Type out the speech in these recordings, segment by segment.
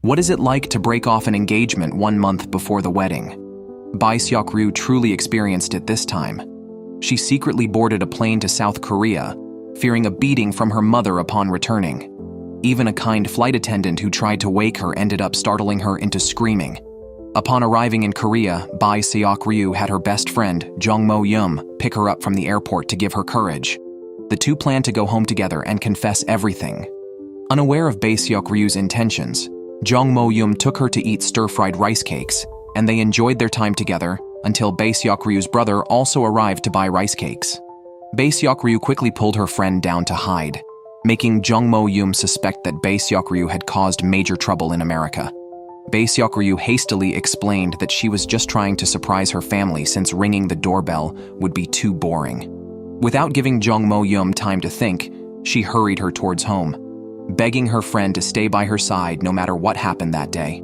What is it like to break off an engagement 1 month before the wedding? Bae Seok-ryu truly experienced it this time. She secretly boarded a plane to South Korea, fearing a beating from her mother upon returning. Even a kind flight attendant who tried to wake her ended up startling her into screaming. Upon arriving in Korea, Bae Seok-ryu had her best friend, Jung Mo-yum, pick her up from the airport to give her courage. The two planned to go home together and confess everything. Unaware of Bae Seok-ryu's intentions, Jung Mo-yum took her to eat stir-fried rice cakes, and they enjoyed their time together until Bae Seok-ryu's brother also arrived to buy rice cakes. Bae Seok-ryu quickly pulled her friend down to hide, making Jung Mo-yum suspect that Bae Seok-ryu had caused major trouble in America. Bae Seok-ryu hastily explained that she was just trying to surprise her family since ringing the doorbell would be too boring. Without giving Jung Mo-yum time to think, she hurried her towards home, begging her friend to stay by her side no matter what happened that day.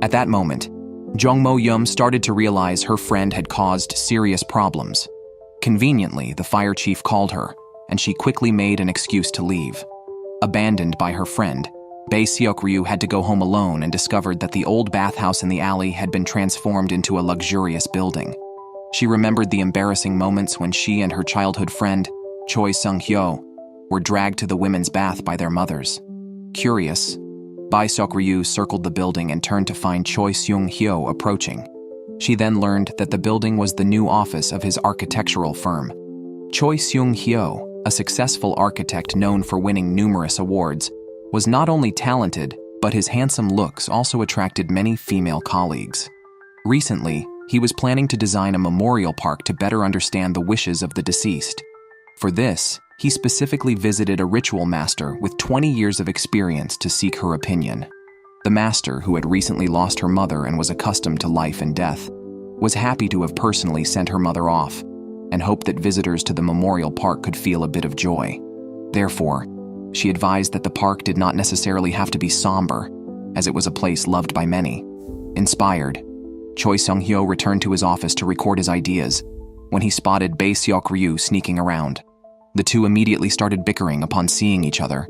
At that moment, Jung Mo-yum started to realize her friend had caused serious problems. Conveniently, the fire chief called her, and she quickly made an excuse to leave. Abandoned by her friend, Bae Seok-ryu had to go home alone and discovered that the old bathhouse in the alley had been transformed into a luxurious building. She remembered the embarrassing moments when she and her childhood friend, Choi Sung-hyo, were dragged to the women's bath by their mothers. Curious, Bae Seok-ryu circled the building and turned to find Choi Sung-hyo approaching. She then learned that the building was the new office of his architectural firm. Choi Sung-hyo, a successful architect known for winning numerous awards, was not only talented, but his handsome looks also attracted many female colleagues. Recently, he was planning to design a memorial park to better understand the wishes of the deceased. For this, he specifically visited a ritual master with 20 years of experience to seek her opinion. The master, who had recently lost her mother and was accustomed to life and death, was happy to have personally sent her mother off and hoped that visitors to the memorial park could feel a bit of joy. Therefore, she advised that the park did not necessarily have to be somber, as it was a place loved by many. Inspired, Choi Sung-hyo returned to his office to record his ideas when he spotted Bae Seok-ryu sneaking around. The two immediately started bickering upon seeing each other.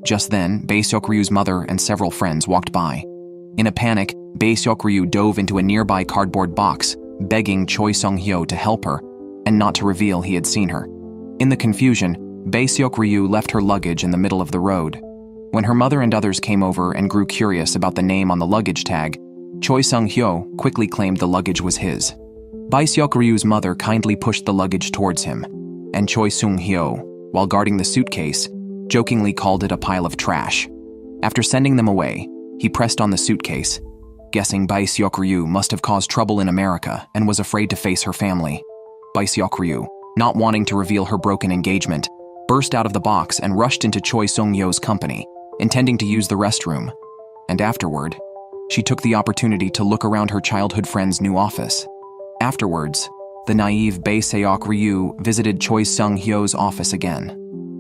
Just then, Bae Seok-ryu's mother and several friends walked by. In a panic, Bae Seok-ryu dove into a nearby cardboard box, begging Choi Sung-hyo to help her and not to reveal he had seen her. In the confusion, Bae Seok-ryu left her luggage in the middle of the road. When her mother and others came over and grew curious about the name on the luggage tag, Choi Sung-hyo quickly claimed the luggage was his. Bae Seok-ryu's mother kindly pushed the luggage towards him, and Choi Sung-hyo, while guarding the suitcase, jokingly called it a pile of trash. After sending them away, he pressed on the suitcase, guessing Bae Seok-ryu must have caused trouble in America and was afraid to face her family. Bae Seok-ryu, not wanting to reveal her broken engagement, burst out of the box and rushed into Choi Sung-hyo's company, intending to use the restroom. And afterward, she took the opportunity to look around her childhood friend's new office. Afterwards, the naive Bae Seok-ryu visited Choi Sung-hyo's office again.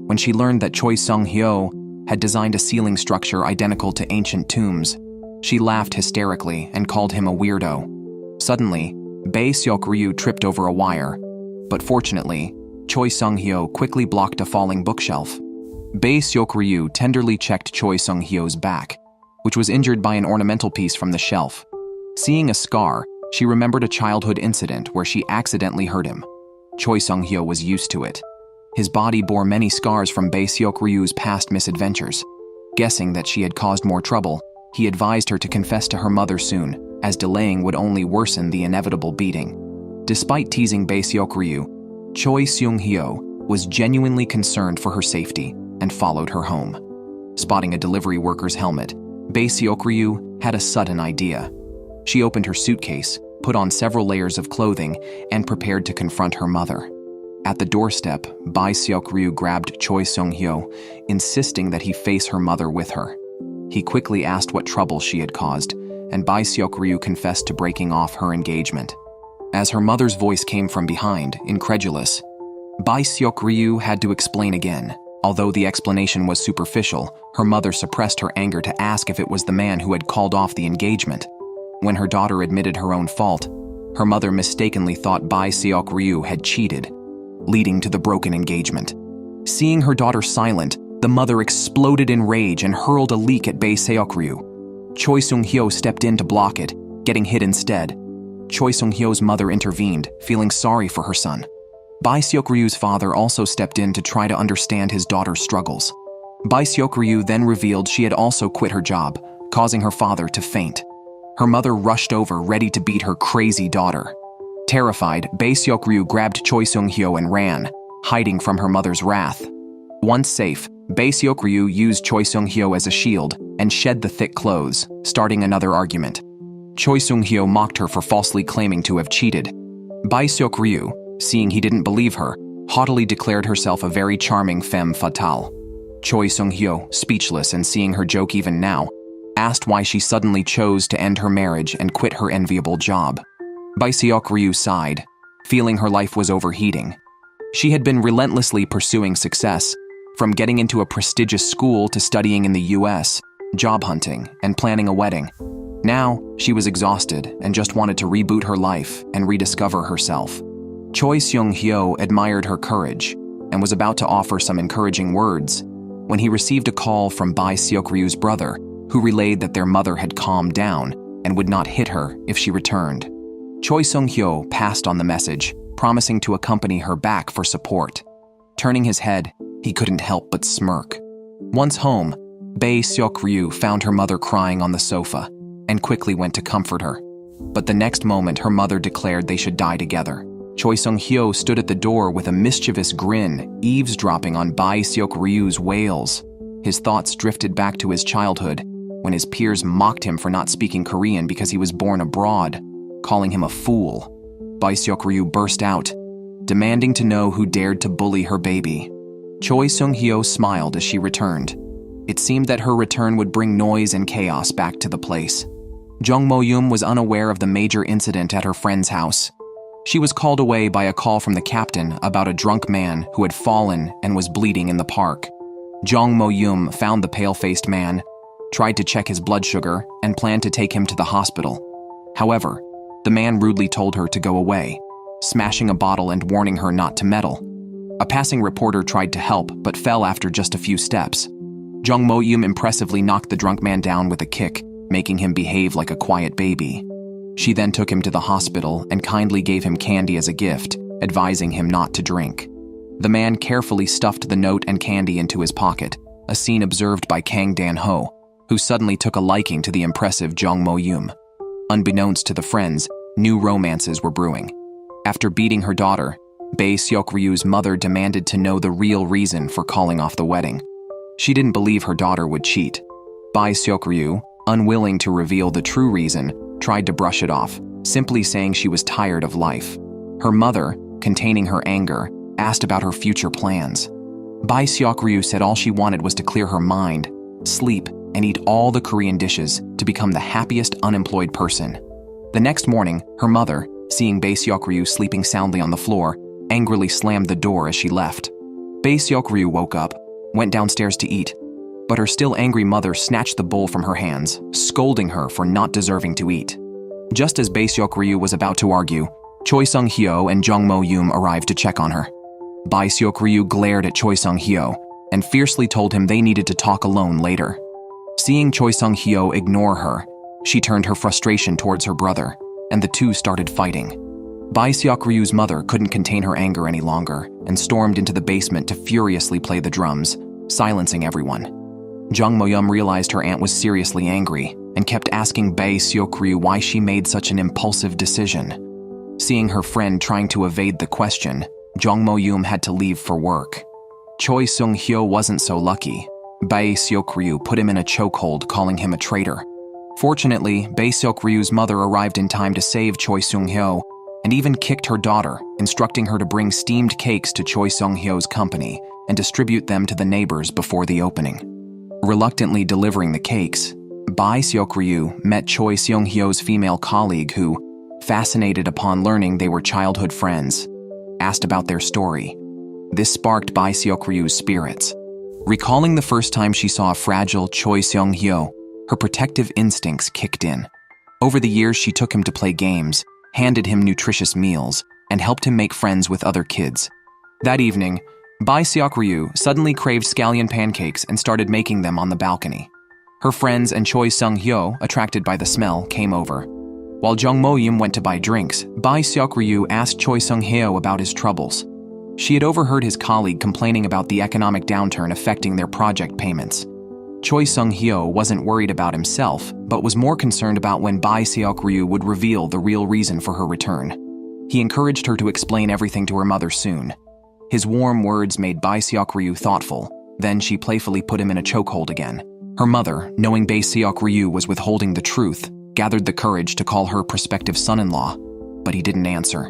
When she learned that Choi Sung-hyo had designed a ceiling structure identical to ancient tombs, she laughed hysterically and called him a weirdo. Suddenly, Bae Seok-ryu tripped over a wire, but fortunately, Choi Sung-hyo quickly blocked a falling bookshelf. Bae Seok-ryu tenderly checked Choi Sung-hyo's back, which was injured by an ornamental piece from the shelf. Seeing a scar, she remembered a childhood incident where she accidentally hurt him. Choi Sung-hyo was used to it. His body bore many scars from Bae Seok-ryu's past misadventures. Guessing that she had caused more trouble, he advised her to confess to her mother soon, as delaying would only worsen the inevitable beating. Despite teasing Bae Seok-ryu, Choi Sung-hyo was genuinely concerned for her safety and followed her home. Spotting a delivery worker's helmet, Bae Seok-ryu had a sudden idea. She opened her suitcase, put on several layers of clothing, and prepared to confront her mother. At the doorstep, Bae Seok-ryu grabbed Choi Sung-hyo, insisting that he face her mother with her. He quickly asked what trouble she had caused, and Bae Seok-ryu confessed to breaking off her engagement. As her mother's voice came from behind, incredulous, Bae Seok-ryu had to explain again. Although the explanation was superficial, her mother suppressed her anger to ask if it was the man who had called off the engagement. When her daughter admitted her own fault, her mother mistakenly thought Bae Seok-ryu had cheated, leading to the broken engagement. Seeing her daughter silent, the mother exploded in rage and hurled a leek at Bae Seok-ryu. Choi Sung-hyo stepped in to block it, getting hit instead. Choi Sung-hyo's mother intervened, feeling sorry for her son. Bae Seok-ryu's father also stepped in to try to understand his daughter's struggles. Bae Seok-ryu then revealed she had also quit her job, causing her father to faint. Her mother rushed over, ready to beat her crazy daughter. Terrified, Bae Seok-ryu grabbed Choi Sung-hyo and ran, hiding from her mother's wrath. Once safe, Bae Seok-ryu used Choi Sung-hyo as a shield and shed the thick clothes, starting another argument. Choi Sung-hyo mocked her for falsely claiming to have cheated. Bae Seok-ryu, seeing he didn't believe her, haughtily declared herself a very charming femme fatale. Choi Sung-hyo, speechless and seeing her joke even now, asked why she suddenly chose to end her marriage and quit her enviable job. Bae Seok-ryu sighed, feeling her life was overheating. She had been relentlessly pursuing success, from getting into a prestigious school to studying in the US, job hunting, and planning a wedding. Now, she was exhausted and just wanted to reboot her life and rediscover herself. Choi Sung-hyo admired her courage and was about to offer some encouraging words when he received a call from Bae Seok-ryu's brother, who relayed that their mother had calmed down and would not hit her if she returned. Choi Sung-hyo passed on the message, promising to accompany her back for support. Turning his head, he couldn't help but smirk. Once home, Bae Seok-ryu found her mother crying on the sofa and quickly went to comfort her. But the next moment, her mother declared they should die together. Choi Sung-hyo stood at the door with a mischievous grin, eavesdropping on Bae Seok-ryu's wails. His thoughts drifted back to his childhood, when his peers mocked him for not speaking Korean because he was born abroad, calling him a fool. Bae Seok-ryu burst out, demanding to know who dared to bully her baby. Choi Sung-hyo smiled as she returned. It seemed that her return would bring noise and chaos back to the place. Jung Mo-yum was unaware of the major incident at her friend's house. She was called away by a call from the captain about a drunk man who had fallen and was bleeding in the park. Jung Mo-yum found the pale-faced man, tried to check his blood sugar, and planned to take him to the hospital. However, the man rudely told her to go away, smashing a bottle and warning her not to meddle. A passing reporter tried to help but fell after just a few steps. Jung Mo-yum impressively knocked the drunk man down with a kick, making him behave like a quiet baby. She then took him to the hospital and kindly gave him candy as a gift, advising him not to drink. The man carefully stuffed the note and candy into his pocket, a scene observed by Kang Dan-ho, who suddenly took a liking to the impressive Jung Mo-yum. Unbeknownst to the friends, new romances were brewing. After beating her daughter, Bae Seok-ryu's mother demanded to know the real reason for calling off the wedding. She didn't believe her daughter would cheat. Bae Seok-ryu, unwilling to reveal the true reason, tried to brush it off, simply saying she was tired of life. Her mother, containing her anger, asked about her future plans. Bae Seok-ryu said all she wanted was to clear her mind, sleep, and eat all the Korean dishes to become the happiest unemployed person. The next morning, her mother, seeing Bae Seok-ryu sleeping soundly on the floor, angrily slammed the door as she left. Bae Seok-ryu woke up, went downstairs to eat, but her still angry mother snatched the bowl from her hands, scolding her for not deserving to eat. Just as Bae Seok-ryu was about to argue, Choi Sung-hyo and Jung Mo-yum arrived to check on her. Bae Seok-ryu glared at Choi Sung-hyo and fiercely told him they needed to talk alone later. Seeing Choi Sung-hyo ignore her, she turned her frustration towards her brother, and the two started fighting. Bae Seok-ryu's mother couldn't contain her anger any longer and stormed into the basement to furiously play the drums, silencing everyone. Jung Mo-yum realized her aunt was seriously angry and kept asking Bae Seok-ryu why she made such an impulsive decision. Seeing her friend trying to evade the question, Jung Mo-yum had to leave for work. Choi Sung-hyo wasn't so lucky. Bae Seok-ryu put him in a chokehold, calling him a traitor. Fortunately, Bae Seok-ryu's mother arrived in time to save Choi Sung-hyo and even kicked her daughter, instructing her to bring steamed cakes to Choi Sung-hyo's company and distribute them to the neighbors before the opening. Reluctantly delivering the cakes, Bae Seok-ryu met Choi Sung-hyo's female colleague who, fascinated upon learning they were childhood friends, asked about their story. This sparked Bae Seok-ryu's spirits. Recalling the first time she saw a fragile Choi Sung-hyo, her protective instincts kicked in. Over the years, she took him to play games, handed him nutritious meals, and helped him make friends with other kids. That evening, Bae Seok-ryu suddenly craved scallion pancakes and started making them on the balcony. Her friends and Choi Sung-hyo, attracted by the smell, came over. While Jung Mo-yim went to buy drinks, Bae Seok-ryu asked Choi Sung-hyo about his troubles. She had overheard his colleague complaining about the economic downturn affecting their project payments. Choi Sung-hyo wasn't worried about himself, but was more concerned about when Bae Seok-ryu would reveal the real reason for her return. He encouraged her to explain everything to her mother soon. His warm words made Bae Seok-ryu thoughtful. Then she playfully put him in a chokehold again. Her mother, knowing Bae Seok-ryu was withholding the truth, gathered the courage to call her prospective son-in-law, but he didn't answer.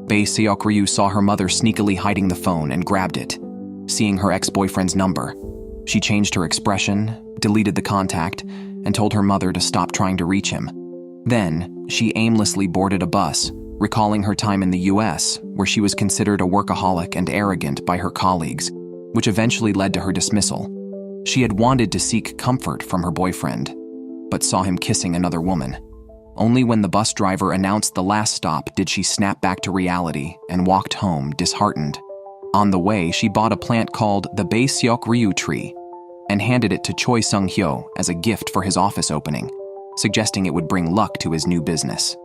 Bae Seok-ryu saw her mother sneakily hiding the phone and grabbed it. Seeing her ex-boyfriend's number, she changed her expression, deleted the contact, and told her mother to stop trying to reach him. Then, she aimlessly boarded a bus, recalling her time in the US, where she was considered a workaholic and arrogant by her colleagues, which eventually led to her dismissal. She had wanted to seek comfort from her boyfriend, but saw him kissing another woman. Only when the bus driver announced the last stop did she snap back to reality and walked home disheartened. On the way, she bought a plant called the Bae Seok-ryu tree and handed it to Choi Sung-hyo as a gift for his office opening, suggesting it would bring luck to his new business.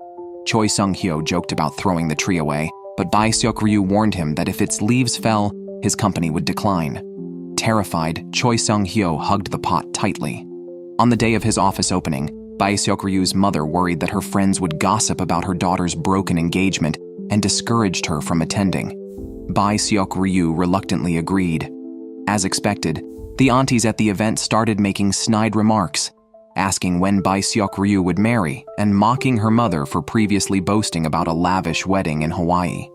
Choi Sung-hyo joked about throwing the tree away, but Bae Seok-ryu warned him that if its leaves fell, his company would decline. Terrified, Choi Sung-hyo hugged the pot tightly. On the day of his office opening, Bae Seok-ryu's mother worried that her friends would gossip about her daughter's broken engagement and discouraged her from attending. Bae Seok-ryu reluctantly agreed. As expected, the aunties at the event started making snide remarks, asking when Bae Seok-ryu would marry and mocking her mother for previously boasting about a lavish wedding in Hawaii.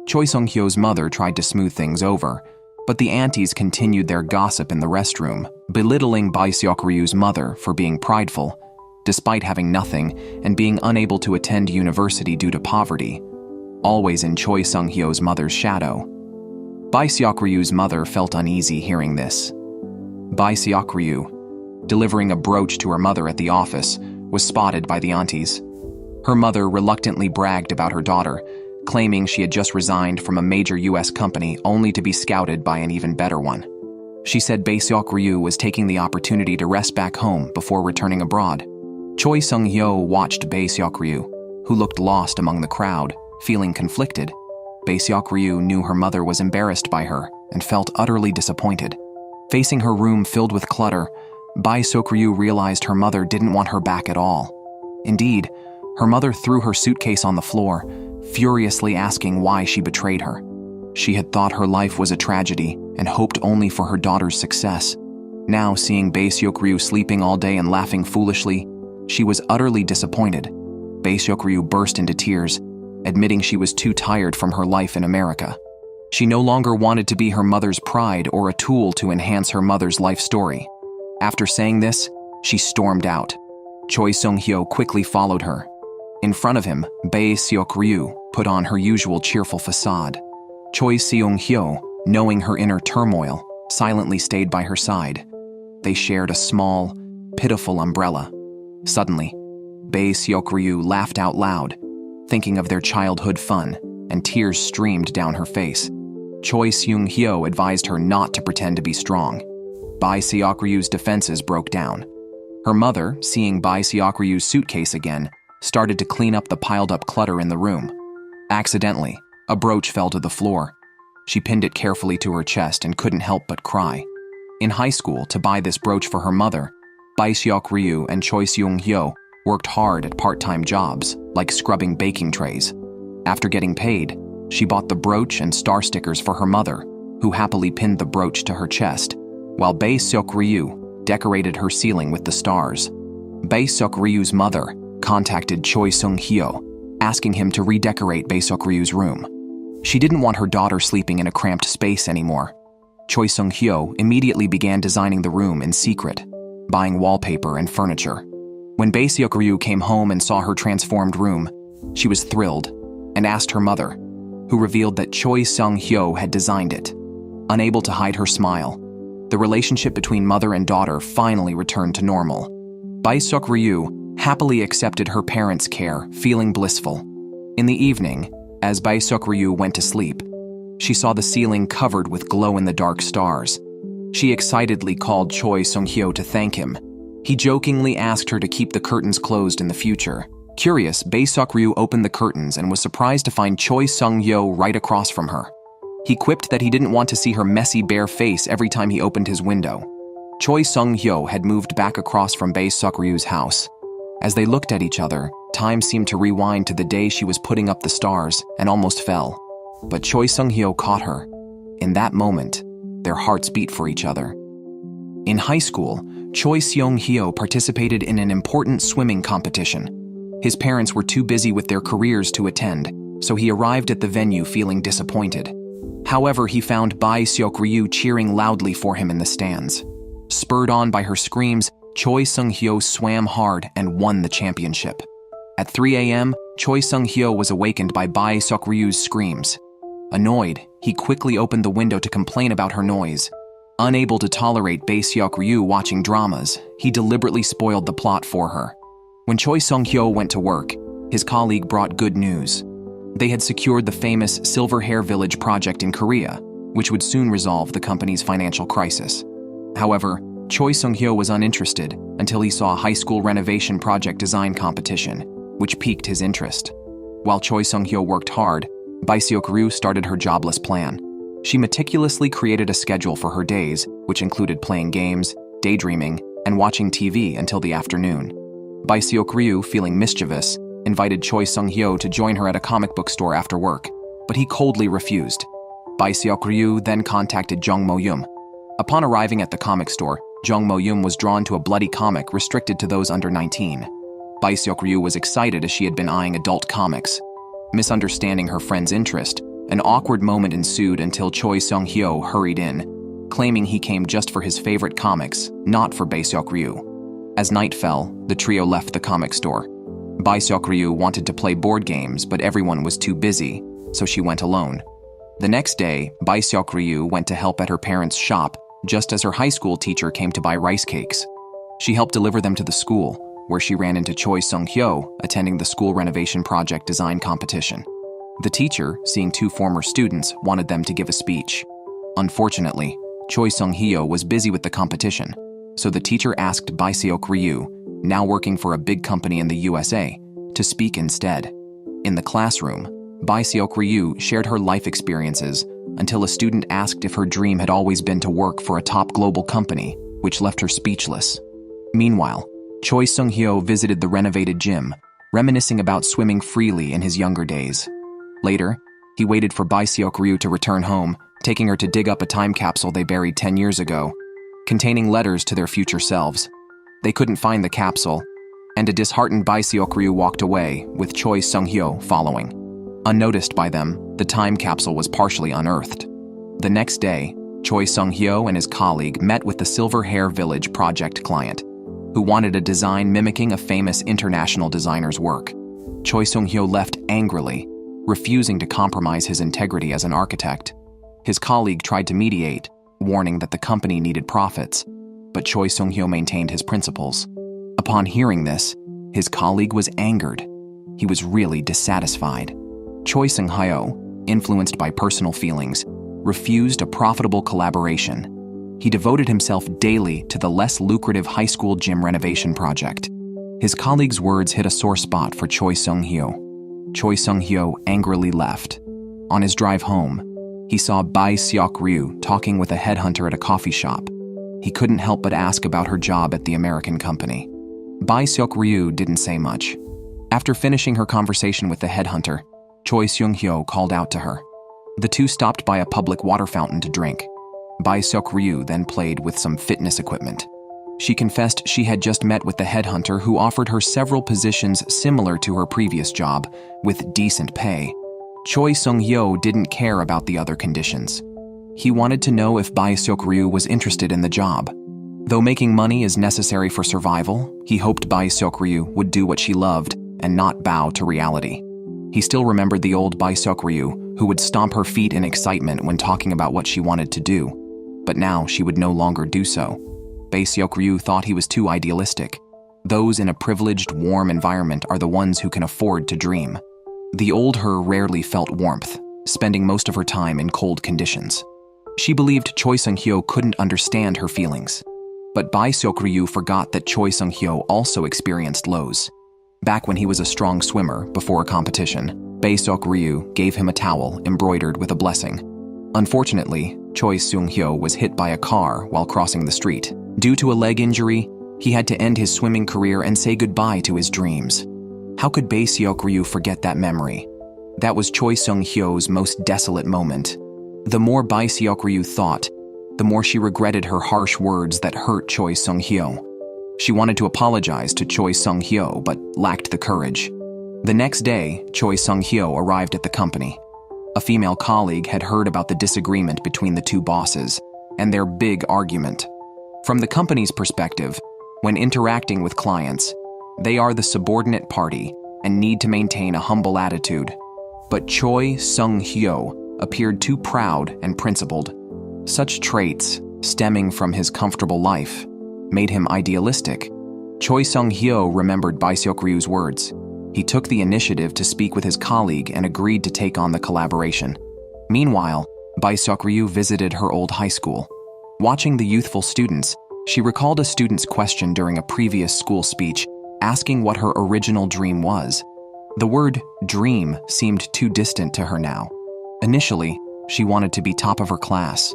Choi Sung-hyo's mother tried to smooth things over, but the aunties continued their gossip in the restroom, belittling Bae Seok-ryu's mother for being prideful, despite having nothing and being unable to attend university due to poverty, always in Choi Sung-hyo's mother's shadow. Bae Seok-ryu's mother felt uneasy hearing this. Bae Seok-ryu, delivering a brooch to her mother at the office, was spotted by the aunties. Her mother reluctantly bragged about her daughter, claiming she had just resigned from a major US company only to be scouted by an even better one. She said Bae Seok-ryu was taking the opportunity to rest back home before returning abroad. Choi Sung-hyo watched Bae Seok-ryu, who looked lost among the crowd, feeling conflicted. Bae Seok-ryu knew her mother was embarrassed by her and felt utterly disappointed. Facing her room filled with clutter, Bae Seok-ryu realized her mother didn't want her back at all. Indeed, her mother threw her suitcase on the floor, furiously asking why she betrayed her. She had thought her life was a tragedy and hoped only for her daughter's success. Now, seeing Bae Seok-ryu sleeping all day and laughing foolishly, she was utterly disappointed. Bae Seok-ryu burst into tears, admitting she was too tired from her life in America. She no longer wanted to be her mother's pride or a tool to enhance her mother's life story. After saying this, she stormed out. Choi Sung-hyo quickly followed her. In front of him, Bae Seok-ryu put on her usual cheerful facade. Choi Seung-hyo, knowing her inner turmoil, silently stayed by her side. They shared a small, pitiful umbrella. Suddenly, Bae Seok-ryu laughed out loud, thinking of their childhood fun, and tears streamed down her face. Choi Seung-hyo advised her not to pretend to be strong. Bae Seok-ryu's defenses broke down. Her mother, seeing Bae Seok-ryu's suitcase again, started to clean up the piled-up clutter in the room. Accidentally, a brooch fell to the floor. She pinned it carefully to her chest and couldn't help but cry. In high school, to buy this brooch for her mother, Bae Seok-ryu and Choi Seung-hyo worked hard at part-time jobs, like scrubbing baking trays. After getting paid, she bought the brooch and star stickers for her mother, who happily pinned the brooch to her chest, while Bae Seok-ryu decorated her ceiling with the stars. Bae Seok-ryu's mother contacted Choi Sung-hyo, asking him to redecorate Bae Seok-ryu's room. She didn't want her daughter sleeping in a cramped space anymore. Choi Sung-hyo immediately began designing the room in secret, buying wallpaper and furniture. When Bae Seok-ryu came home and saw her transformed room, she was thrilled and asked her mother, who revealed that Choi Sung-hyo had designed it. Unable to hide her smile, the relationship between mother and daughter finally returned to normal. Bae Seok-ryu happily accepted her parents' care, feeling blissful. In the evening, as Bae Seok-ryu went to sleep, she saw the ceiling covered with glow-in-the-dark stars. She excitedly called Choi Sung-hyo to thank him, He jokingly asked her to keep the curtains closed in the future. Curious, Bae Seok-ryu opened the curtains and was surprised to find Choi Sung-hyo right across from her. He quipped that he didn't want to see her messy bare face every time he opened his window. Choi Sung-hyo had moved back across from Bae Seok-ryu's house. As they looked at each other, time seemed to rewind to the day she was putting up the stars and almost fell. But Choi Sung-hyo caught her. In that moment, their hearts beat for each other. In high school, Choi Seung-hyo participated in an important swimming competition. His parents were too busy with their careers to attend, so he arrived at the venue feeling disappointed. However, he found Bae Seok-ryu cheering loudly for him in the stands. Spurred on by her screams, Choi Sung-hyo swam hard and won the championship. At 3 a.m., Choi Sung-hyo was awakened by Bae Seok-ryu's screams. Annoyed, he quickly opened the window to complain about her noise. Unable to tolerate Bae Seok-ryu watching dramas, he deliberately spoiled the plot for her. When Choi Sung-hyo went to work, his colleague brought good news. They had secured the famous Silver Hair Village project in Korea, which would soon resolve the company's financial crisis. However, Choi Sung-hyo was uninterested until he saw a high school renovation project design competition, which piqued his interest. While Choi Sung-hyo worked hard, Bae Seok-ryu started her jobless plan. She meticulously created a schedule for her days, which included playing games, daydreaming, and watching TV until the afternoon. Bae Seok-ryu, feeling mischievous, invited Choi Sung-hyo to join her at a comic book store after work, but he coldly refused. Bae Seok-ryu then contacted Jung Mo-yum. Upon arriving at the comic store, Jung Mo-yum was drawn to a bloody comic restricted to those under 19. Bae Seok-ryu was excited as she had been eyeing adult comics. Misunderstanding her friend's interest, an awkward moment ensued until Choi Sung-hyo hurried in, claiming he came just for his favorite comics, not for Bae Seok-ryu. As night fell, the trio left the comic store. Bae Seok-ryu wanted to play board games, but everyone was too busy, so she went alone. The next day, Bae Seok-ryu went to help at her parents' shop just as her high school teacher came to buy rice cakes. She helped deliver them to the school, where she ran into Choi Sung-hyo attending the school renovation project design competition. The teacher, seeing two former students, wanted them to give a speech. Unfortunately, Choi Sung-hyo was busy with the competition, so the teacher asked Bae Seok-ryu, now working for a big company in the USA, to speak instead. In the classroom, Bae Seok-ryu shared her life experiences until a student asked if her dream had always been to work for a top global company, which left her speechless. Meanwhile, Choi Sung-hyo visited the renovated gym, reminiscing about swimming freely in his younger days. Later, he waited for Bae Seok-ryu to return home, taking her to dig up a time capsule they buried 10 years ago, containing letters to their future selves. They couldn't find the capsule, and a disheartened Bae Seok-ryu walked away, with Choi Sung-hyo following. Unnoticed by them, the time capsule was partially unearthed. The next day, Choi Sung-hyo and his colleague met with the Silver Hair Village project client, who wanted a design mimicking a famous international designer's work. Choi Sung-hyo left angrily, refusing to compromise his integrity as an architect. His colleague tried to mediate, warning that the company needed profits, but Choi Sung-hyo maintained his principles. Upon hearing this, his colleague was angered. He was really dissatisfied. Choi Sung-hyo, influenced by personal feelings, refused a profitable collaboration. He devoted himself daily to the less lucrative high school gym renovation project. His colleague's words hit a sore spot for Choi Sung-hyo. Choi Sung-hyo angrily left. On his drive home, he saw Bae Seok-ryu talking with a headhunter at a coffee shop. He couldn't help but ask about her job at the American company. Bae Seok-ryu didn't say much. After finishing her conversation with the headhunter, Choi Sung-hyo called out to her. The two stopped by a public water fountain to drink. Bae Seok-ryu then played with some fitness equipment. She confessed she had just met with the headhunter who offered her several positions similar to her previous job, with decent pay. Choi Sung-hyo didn't care about the other conditions. He wanted to know if Bae Seok-ryu was interested in the job. Though making money is necessary for survival, he hoped Bae Seok-ryu would do what she loved and not bow to reality. He still remembered the old Bae Seok-ryu, who would stomp her feet in excitement when talking about what she wanted to do. But now she would no longer do so. Bae Seok-ryu thought he was too idealistic. Those in a privileged, warm environment are the ones who can afford to dream. The old her rarely felt warmth, spending most of her time in cold conditions. She believed Choi Sung-hyo couldn't understand her feelings. But Bae Seok-ryu forgot that Choi Sung-hyo also experienced lows. Back when he was a strong swimmer before a competition, Bae Seok-ryu gave him a towel embroidered with a blessing. Unfortunately, Choi Sung-hyo was hit by a car while crossing the street. Due to a leg injury, he had to end his swimming career and say goodbye to his dreams. How could Bae Seok-ryu forget that memory? That was Choi Sung-hyo's most desolate moment. The more Bae Seok-ryu thought, the more she regretted her harsh words that hurt Choi Sung-hyo. She wanted to apologize to Choi Sung-hyo but lacked the courage. The next day, Choi Sung-hyo arrived at the company. A female colleague had heard about the disagreement between the two bosses and their big argument. From the company's perspective, when interacting with clients, they are the subordinate party and need to maintain a humble attitude. But Choi Sung-hyo appeared too proud and principled. Such traits, stemming from his comfortable life, made him idealistic. Choi Sung-hyo remembered Bae Seok-ryu's words. He took the initiative to speak with his colleague and agreed to take on the collaboration. Meanwhile, Bae Seok-ryu visited her old high school. Watching the youthful students, she recalled a student's question during a previous school speech, asking what her original dream was. The word dream seemed too distant to her now. Initially, she wanted to be top of her class,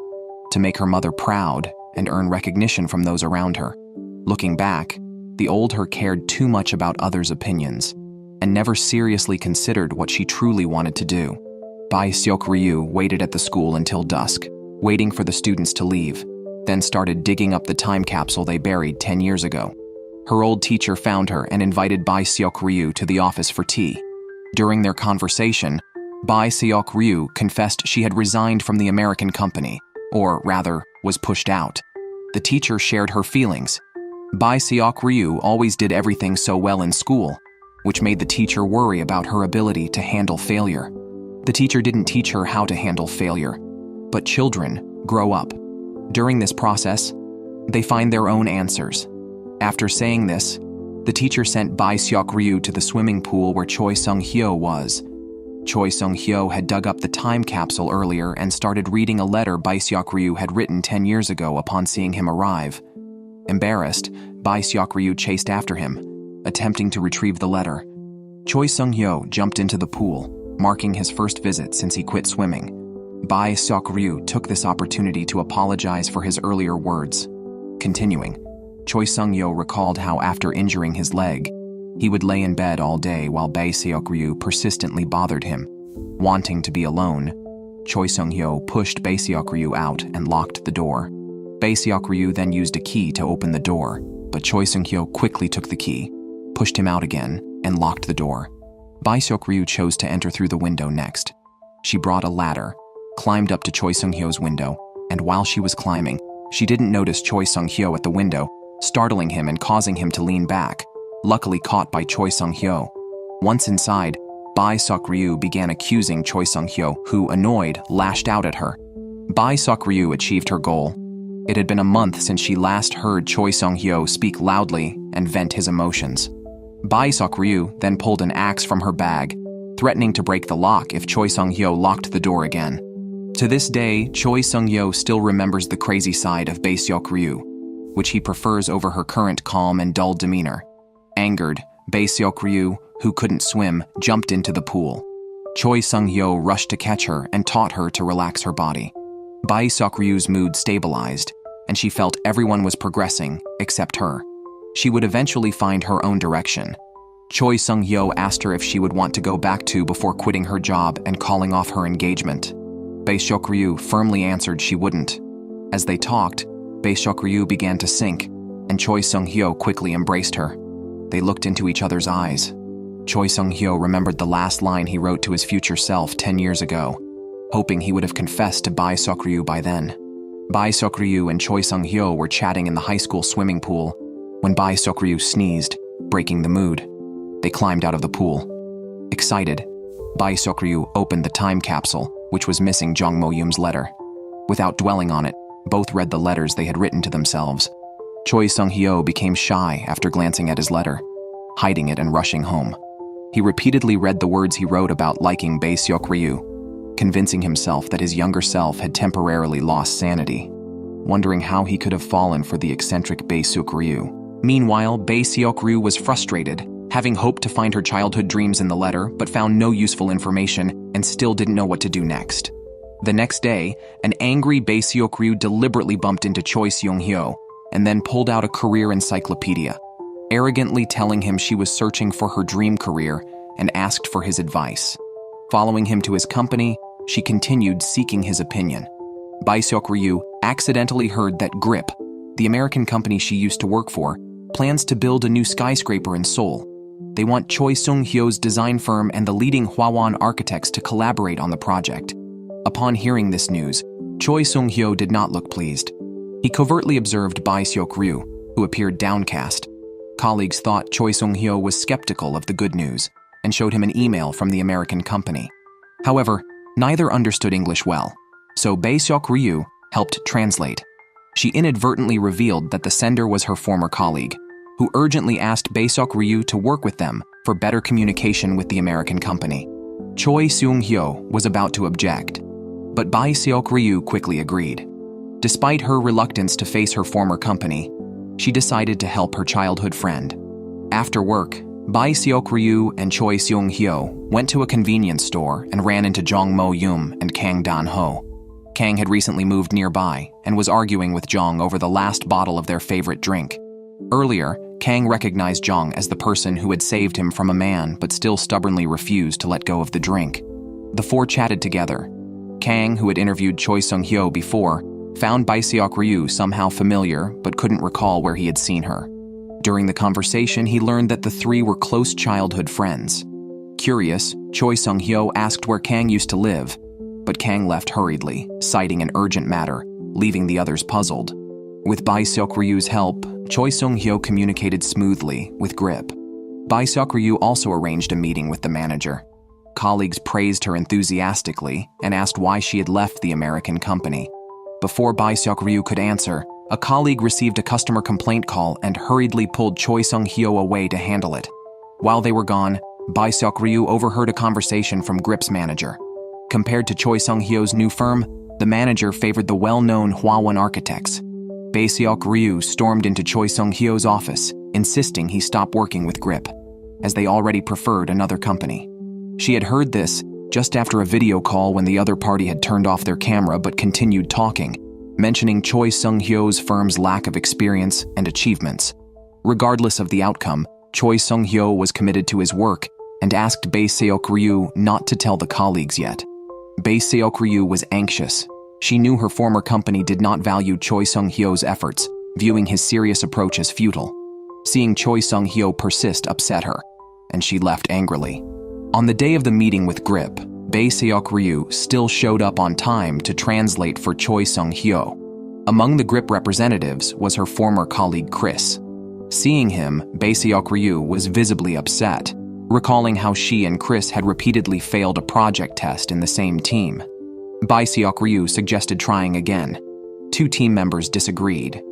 to make her mother proud and earn recognition from those around her. Looking back, the old her cared too much about others' opinions and never seriously considered what she truly wanted to do. Bae Seok-ryu waited at the school until dusk, waiting for the students to leave, then started digging up the time capsule they buried 10 years ago. Her old teacher found her and invited Bae Seok-ryu to the office for tea. During their conversation, Bae Seok-ryu confessed she had resigned from the American company, or rather, was pushed out. The teacher shared her feelings. Bae Seok-ryu always did everything so well in school, which made the teacher worry about her ability to handle failure. The teacher didn't teach her how to handle failure, but children grow up. During this process, they find their own answers. After saying this, the teacher sent Bae Seok-ryu to the swimming pool where Choi Sung-hyo was. Choi Sung-hyo had dug up the time capsule earlier and started reading a letter Bae Seok-ryu had written 10 years ago upon seeing him arrive. Embarrassed, Bae Seok-ryu chased after him, attempting to retrieve the letter. Choi Sung-hyo jumped into the pool, marking his first visit since he quit swimming. Bae Seok-ryu took this opportunity to apologize for his earlier words. Continuing, Choi Sung-hyo recalled how after injuring his leg, he would lay in bed all day while Bae Seok-ryu persistently bothered him. Wanting to be alone, Choi Sung-hyo pushed Bae Seok-ryu out and locked the door. Bae Seok-ryu then used a key to open the door, but Choi Sung-hyo quickly took the key, pushed him out again, and locked the door. Bae Seok-ryu chose to enter through the window next. She brought a ladder, climbed up to Choi Sung-hyo's window, and while she was climbing, she didn't notice Choi Sung-hyo at the window, startling him and causing him to lean back, luckily caught by Choi Sung-hyo. Once inside, Bae Seok-ryu began accusing Choi Sung-hyo, who, annoyed, lashed out at her. Bae Seok-ryu achieved her goal. It had been a month since she last heard Choi Sung-hyo speak loudly and vent his emotions. Bae Seok-ryu then pulled an axe from her bag, threatening to break the lock if Choi Sung-hyo locked the door again. To this day, Choi Sung-hyo still remembers the crazy side of Bae Seok-ryu, which he prefers over her current calm and dull demeanor. Angered, Bae Seok-ryu, who couldn't swim, jumped into the pool. Choi Sung-hyo rushed to catch her and taught her to relax her body. Bae Seok-ryu's mood stabilized, and she felt everyone was progressing except her. She would eventually find her own direction. Choi Sung-hyo asked her if she would want to go back to before quitting her job and calling off her engagement. Bae Seok-ryu firmly answered she wouldn't. As they talked, Bae Seok-ryu began to sink, and Choi Sung-hyo quickly embraced her. They looked into each other's eyes. Choi Sung-hyo remembered the last line he wrote to his future self 10 years ago, hoping he would have confessed to Bae Seok-ryu by then. Bae Seok-ryu and Choi Sung-hyo were chatting in the high school swimming pool when Bae Seok-ryu sneezed, breaking the mood. They climbed out of the pool. Excited, Bae Seok-ryu opened the time capsule, which was missing Jong Mo-yoom's letter. Without dwelling on it, both read the letters they had written to themselves. Choi Sung-hyo became shy after glancing at his letter, hiding it and rushing home. He repeatedly read the words he wrote about liking Bae Seok-ryu, convincing himself that his younger self had temporarily lost sanity. wondering how he could have fallen for the eccentric Bae Seok-ryu. Meanwhile, Bae Seok-ryu was frustrated, having hoped to find her childhood dreams in the letter but found no useful information and still didn't know what to do next. The next day, an angry Bae Seok-ryu deliberately bumped into Choi Seung-hyo and then pulled out a career encyclopedia, arrogantly telling him she was searching for her dream career and asked for his advice. Following him to his company, she continued seeking his opinion. Bae Seok-ryu accidentally heard that Grip, the American company she used to work for, plans to build a new skyscraper in Seoul. They want Choi Seung-hyo's design firm and the leading Hwawon architects to collaborate on the project. Upon hearing this news, Choi Seung-hyo did not look pleased. He covertly observed Bae Seok-ryu, who appeared downcast. Colleagues thought Choi Seung-hyo was skeptical of the good news and showed him an email from the American company. However, neither understood English well, so Bae Seok-ryu helped translate. She inadvertently revealed that the sender was her former colleague, who urgently asked Bae Seok-ryu to work with them for better communication with the American company. Choi Seung-hyo was about to object, but Bae Seok-ryu quickly agreed. Despite her reluctance to face her former company, she decided to help her childhood friend. After work, Bae Seok-ryu and Choi Seung-hyo went to a convenience store and ran into Jong Mo-yum and Kang Dan-ho. Kang had recently moved nearby and was arguing with Jong over the last bottle of their favorite drink. Earlier, Kang recognized Jong as the person who had saved him from a man but still stubbornly refused to let go of the drink. The four chatted together. Kang, who had interviewed Choi Seung-hyo before, found Bae Seok-ryu somehow familiar but couldn't recall where he had seen her. During the conversation, he learned that the three were close childhood friends. Curious, Choi Seung-hyo asked where Kang used to live, but Kang left hurriedly, citing an urgent matter, leaving the others puzzled. With Bae Seok-ryu's help, Choi Seung-hyo communicated smoothly with Grip. Bae Seok-ryu also arranged a meeting with the manager. Colleagues praised her enthusiastically and asked why she had left the American company. Before Bae Seok-ryu could answer, a colleague received a customer complaint call and hurriedly pulled Choi Seung-hyo away to handle it. While they were gone, Bae Seok-ryu overheard a conversation from Grip's manager. Compared to Choi Seung-hyo's new firm, the manager favored the well-known Hwawon architects. Bae Seok-ryu stormed into Choi Seung-hyo's office, insisting he stop working with Grip, as they already preferred another company. She had heard this just after a video call when the other party had turned off their camera but continued talking, mentioning Choi Seung-hyo's firm's lack of experience and achievements. Regardless of the outcome, Choi Seung-hyo was committed to his work and asked Bae Seok-ryu not to tell the colleagues yet. Bae Seok-ryu was anxious. She knew her former company did not value Choi Seung-hyo's efforts, viewing his serious approach as futile. Seeing Choi Seung-hyo persist upset her, and she left angrily. On the day of the meeting with Grip, Bae Seok-ryu still showed up on time to translate for Choi Seung-hyo. Among the Grip representatives was her former colleague Chris. Seeing him, Bae Seok-ryu was visibly upset, recalling how she and Chris had repeatedly failed a project test in the same team. Bae Seok-ryu suggested trying again. Two team members disagreed.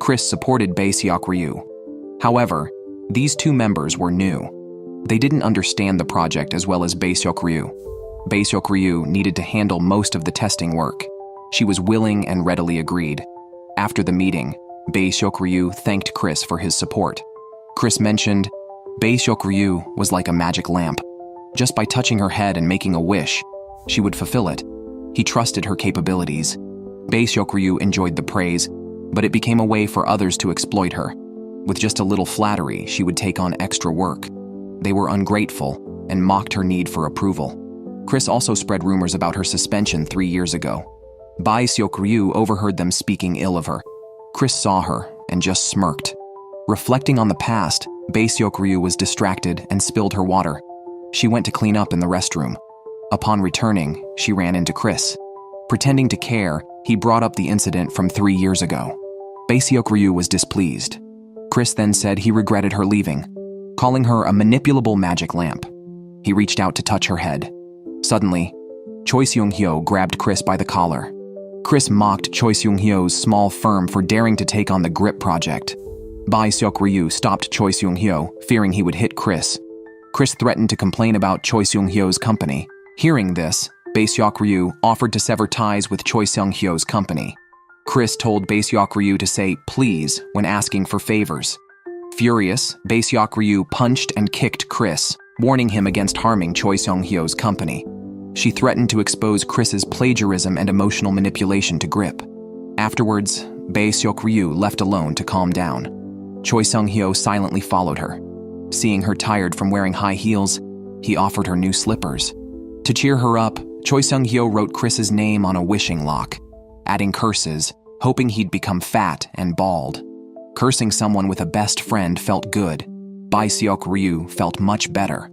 Chris supported Bae Seok-ryu. However, these two members were new. They didn't understand the project as well as Bae Seok-ryu. Bae Seok-ryu needed to handle most of the testing work. She was willing and readily agreed. After the meeting, Bae Seok-ryu thanked Chris for his support. Chris mentioned, Bae Seok-ryu was like a magic lamp. Just by touching her head and making a wish, she would fulfill it. He trusted her capabilities. Bae Seok-ryu enjoyed the praise, but it became a way for others to exploit her. With just a little flattery, she would take on extra work. They were ungrateful and mocked her need for approval. Chris also spread rumors about her suspension 3 years ago. Bae Seok-ryu overheard them speaking ill of her. Chris saw her and just smirked. Reflecting on the past, Bae Seok-ryu was distracted and spilled her water. She went to clean up in the restroom. Upon returning, she ran into Chris. Pretending to care, he brought up the incident from 3 years ago. Bae Seok-ryu was displeased. Chris then said he regretted her leaving, calling her a manipulable magic lamp. He reached out to touch her head. Suddenly, Choi Seung-hyo grabbed Chris by the collar. Chris mocked Choi Seung-hyo's small firm for daring to take on the Grip project. Bae Seok-ryu stopped Choi Seung-hyo, fearing he would hit Chris. Chris threatened to complain about Choi Seung-hyo's company. Hearing this, Bae Seok-ryu offered to sever ties with Choi Seung-hyo's company. Chris told Bae Seok-ryu to say please when asking for favors. Furious, Bae Seok-ryu punched and kicked Chris, warning him against harming Choi Sung-hyo's company. She threatened to expose Chris's plagiarism and emotional manipulation to Grip. Afterwards, Bae Seok-ryu left alone to calm down. Choi Sung-hyo silently followed her. Seeing her tired from wearing high heels, he offered her new slippers. To cheer her up, Choi Sung-hyo wrote Chris's name on a wishing lock, adding curses, hoping he'd become fat and bald. Cursing someone with a best friend felt good. Bae Seok-ryu felt much better.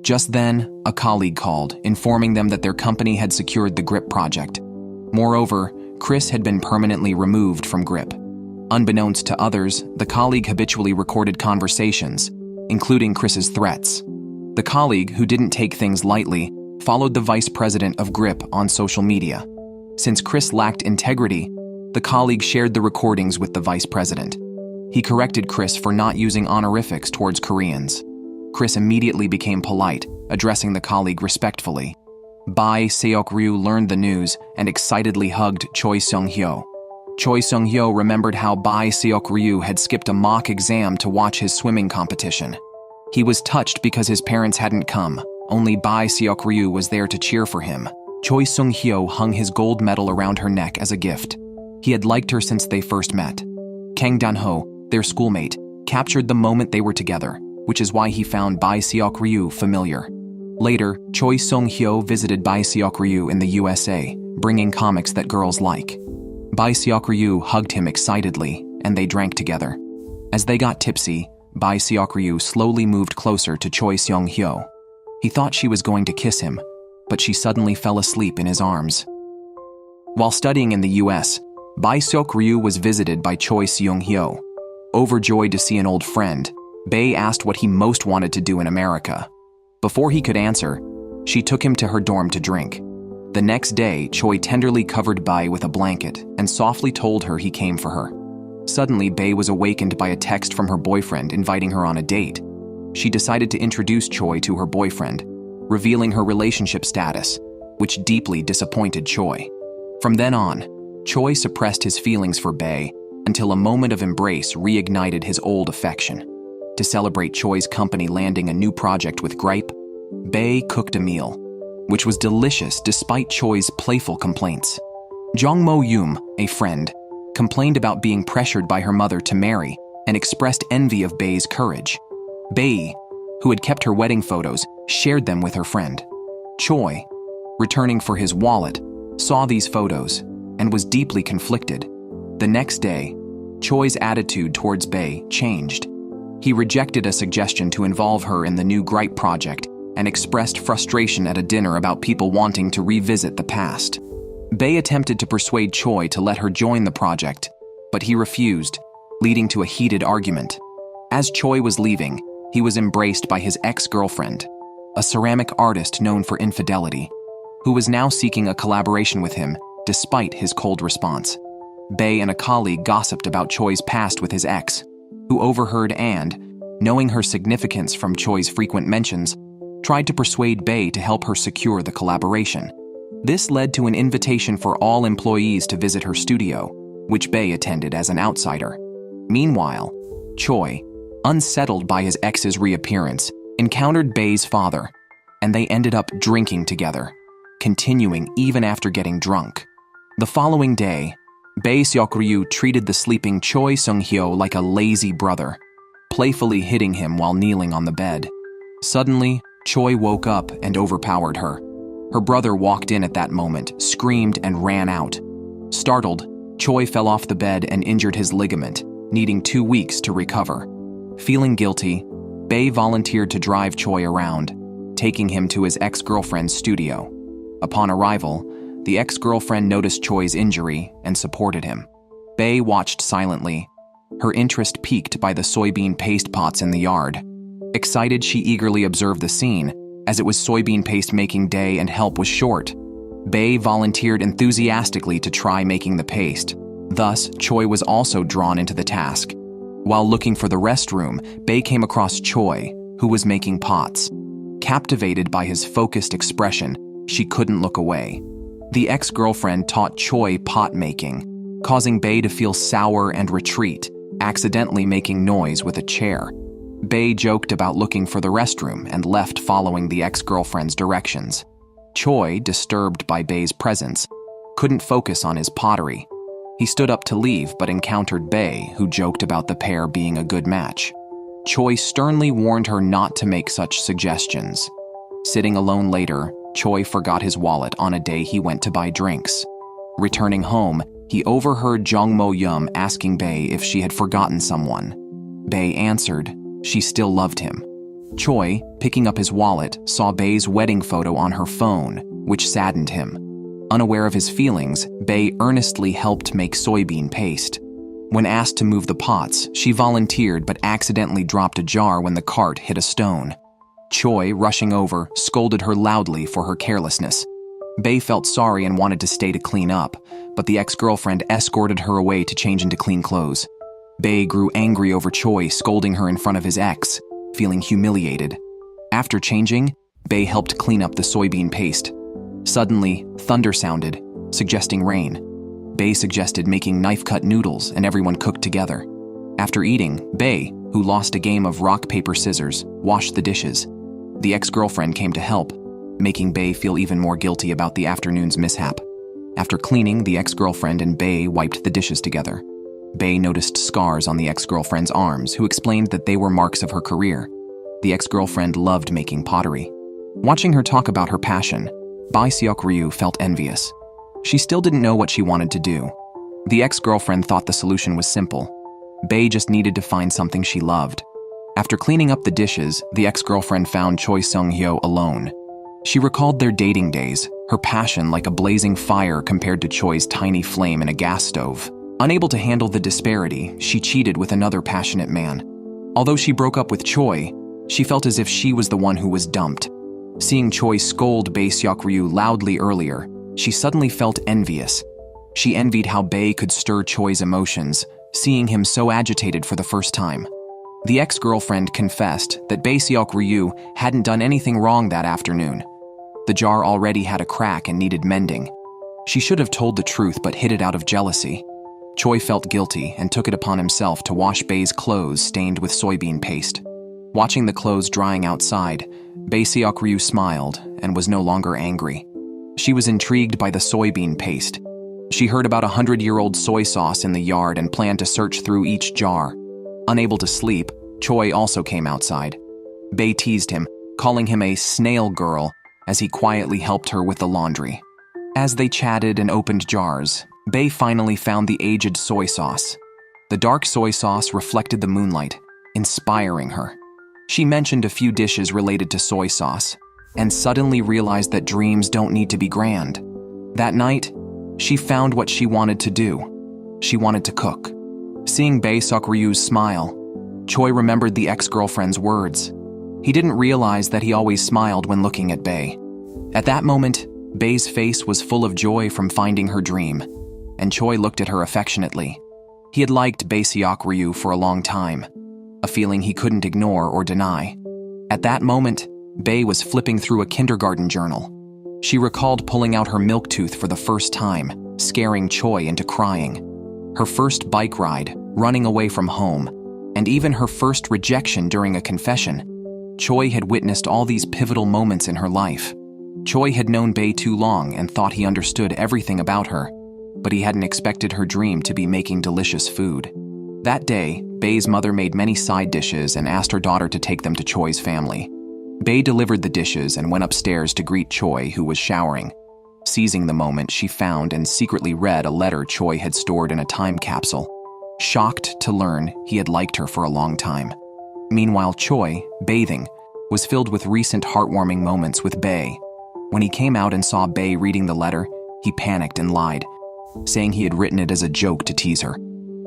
Just then, a colleague called, informing them that their company had secured the Grip project. Moreover, Chris had been permanently removed from Grip. Unbeknownst to others, the colleague habitually recorded conversations, including Chris's threats. The colleague, who didn't take things lightly, followed the vice president of Grip on social media. Since Chris lacked integrity, the colleague shared the recordings with the vice president. He corrected Chris for not using honorifics towards Koreans. Chris immediately became polite, addressing the colleague respectfully. Bae Seok-ryu learned the news and excitedly hugged Choi Sung-hyo. Choi Sung-hyo remembered how Bae Seok-ryu had skipped a mock exam to watch his swimming competition. He was touched because his parents hadn't come. Only Bae Seok-ryu was there to cheer for him. Choi Sung-hyo hung his gold medal around her neck as a gift. He had liked her since they first met. Kang Dan-ho, their schoolmate, captured the moment they were together, which is why he found Bae Seok-ryu familiar. Later, Choi Sung-hyo visited Bae Seok-ryu in the USA, bringing comics that girls like. Bae Seok-ryu hugged him excitedly, and they drank together. As they got tipsy, Bae Seok-ryu slowly moved closer to Choi Sung-hyo. He thought she was going to kiss him, but she suddenly fell asleep in his arms. While studying in the US, Bae Seok-ryu was visited by Choi Seung-hyo. Overjoyed to see an old friend, Bae asked what he most wanted to do in America. Before he could answer, she took him to her dorm to drink. The next day, Choi tenderly covered Bae with a blanket and softly told her he came for her. Suddenly, Bae was awakened by a text from her boyfriend inviting her on a date. She decided to introduce Choi to her boyfriend, revealing her relationship status, which deeply disappointed Choi. From then on, Choi suppressed his feelings for Bae until a moment of embrace reignited his old affection. To celebrate Choi's company landing a new project with Gripe, Bae cooked a meal, which was delicious despite Choi's playful complaints. Jong Mo-youm, a friend, complained about being pressured by her mother to marry and expressed envy of Bae's courage. Bae, who had kept her wedding photos, shared them with her friend. Choi, returning for his wallet, saw these photos and was deeply conflicted. The next day, Choi's attitude towards Bae changed. He rejected a suggestion to involve her in the new Gripe project and expressed frustration at a dinner about people wanting to revisit the past. Bae attempted to persuade Choi to let her join the project, but he refused, leading to a heated argument. As Choi was leaving, he was embraced by his ex-girlfriend, a ceramic artist known for infidelity, who was now seeking a collaboration with him despite his cold response. Bae and a colleague gossiped about Choi's past with his ex, who overheard and, knowing her significance from Choi's frequent mentions, tried to persuade Bae to help her secure the collaboration. This led to an invitation for all employees to visit her studio, which Bae attended as an outsider. Meanwhile, Choi, unsettled by his ex's reappearance, encountered Bae's father, and they ended up drinking together, continuing even after getting drunk. The following day, Bae Seok-ryu treated the sleeping Choi Sung-hyo like a lazy brother, playfully hitting him while kneeling on the bed. Suddenly, Choi woke up and overpowered her. Her brother walked in at that moment, screamed, and ran out. Startled, Choi fell off the bed and injured his ligament, needing 2 weeks to recover. Feeling guilty, Bae volunteered to drive Choi around, taking him to his ex-girlfriend's studio. Upon arrival, the ex-girlfriend noticed Choi's injury and supported him. Bae watched silently, her interest piqued by the soybean paste pots in the yard. Excited, she eagerly observed the scene, as it was soybean paste making day and help was short. Bae volunteered enthusiastically to try making the paste. Thus, Choi was also drawn into the task. While looking for the restroom, Bae came across Choi, who was making pots. Captivated by his focused expression, she couldn't look away. The ex-girlfriend taught Choi pot making, causing Bae to feel sour and retreat, accidentally making noise with a chair. Bae joked about looking for the restroom and left following the ex-girlfriend's directions. Choi, disturbed by Bae's presence, couldn't focus on his pottery. He stood up to leave but encountered Bae, who joked about the pair being a good match. Choi sternly warned her not to make such suggestions. Sitting alone later, Choi forgot his wallet on a day he went to buy drinks. Returning home, he overheard Jong Mo-yum asking Bae if she had forgotten someone. Bae answered she still loved him. Choi, picking up his wallet, saw Bae's wedding photo on her phone, which saddened him. Unaware of his feelings, Bae earnestly helped make soybean paste. When asked to move the pots, she volunteered but accidentally dropped a jar when the cart hit a stone. Choi, rushing over, scolded her loudly for her carelessness. Bae felt sorry and wanted to stay to clean up, but the ex-girlfriend escorted her away to change into clean clothes. Bae grew angry over Choi scolding her in front of his ex, feeling humiliated. After changing, Bae helped clean up the soybean paste. Suddenly, thunder sounded, suggesting rain. Bae suggested making knife-cut noodles and everyone cooked together. After eating, Bae, who lost a game of rock, paper, scissors, washed the dishes. The ex-girlfriend came to help, making Bae feel even more guilty about the afternoon's mishap. After cleaning, the ex-girlfriend and Bae wiped the dishes together. Bae noticed scars on the ex-girlfriend's arms, who explained that they were marks of her career. The ex-girlfriend loved making pottery. Watching her talk about her passion, Bae Seok-ryu felt envious. She still didn't know what she wanted to do. The ex-girlfriend thought the solution was simple. Bae just needed to find something she loved. After cleaning up the dishes, the ex-girlfriend found Choi Sung-hyo alone. She recalled their dating days, her passion like a blazing fire compared to Choi's tiny flame in a gas stove. Unable to handle the disparity, she cheated with another passionate man. Although she broke up with Choi, she felt as if she was the one who was dumped. Seeing Choi scold Bae Seok-ryu loudly earlier, she suddenly felt envious. She envied how Bae could stir Choi's emotions, seeing him so agitated for the first time. The ex-girlfriend confessed that Bae Seok-ryu hadn't done anything wrong that afternoon. The jar already had a crack and needed mending. She should have told the truth but hid it out of jealousy. Choi felt guilty and took it upon himself to wash Bae's clothes stained with soybean paste. Watching the clothes drying outside, Bae Seok-ryu smiled and was no longer angry. She was intrigued by the soybean paste. She heard about 100-year-old soy sauce in the yard and planned to search through each jar. Unable to sleep, Choi also came outside. Bae teased him, calling him a snail girl, as he quietly helped her with the laundry. As they chatted and opened jars, Bae finally found the aged soy sauce. The dark soy sauce reflected the moonlight, inspiring her. She mentioned a few dishes related to soy sauce, and suddenly realized that dreams don't need to be grand. That night, she found what she wanted to do. She wanted to cook. Seeing Bae Seok-ryu's smile, Choi remembered the ex-girlfriend's words. He didn't realize that he always smiled when looking at Bae. At that moment, Bae's face was full of joy from finding her dream, and Choi looked at her affectionately. He had liked Bae Seok-ryu for a long time, a feeling he couldn't ignore or deny. At that moment, Bae was flipping through a kindergarten journal. She recalled pulling out her milk tooth for the first time, scaring Choi into crying. Her first bike ride, running away from home, and even her first rejection during a confession. Choi had witnessed all these pivotal moments in her life. Choi had known Bae too long and thought he understood everything about her, but he hadn't expected her dream to be making delicious food. That day, Bae's mother made many side dishes and asked her daughter to take them to Choi's family. Bae delivered the dishes and went upstairs to greet Choi, who was showering. Seizing the moment, she found and secretly read a letter Choi had stored in a time capsule. Shocked to learn he had liked her for a long time. Meanwhile, Choi, bathing, was filled with recent heartwarming moments with Bae. When he came out and saw Bae reading the letter, he panicked and lied, saying he had written it as a joke to tease her.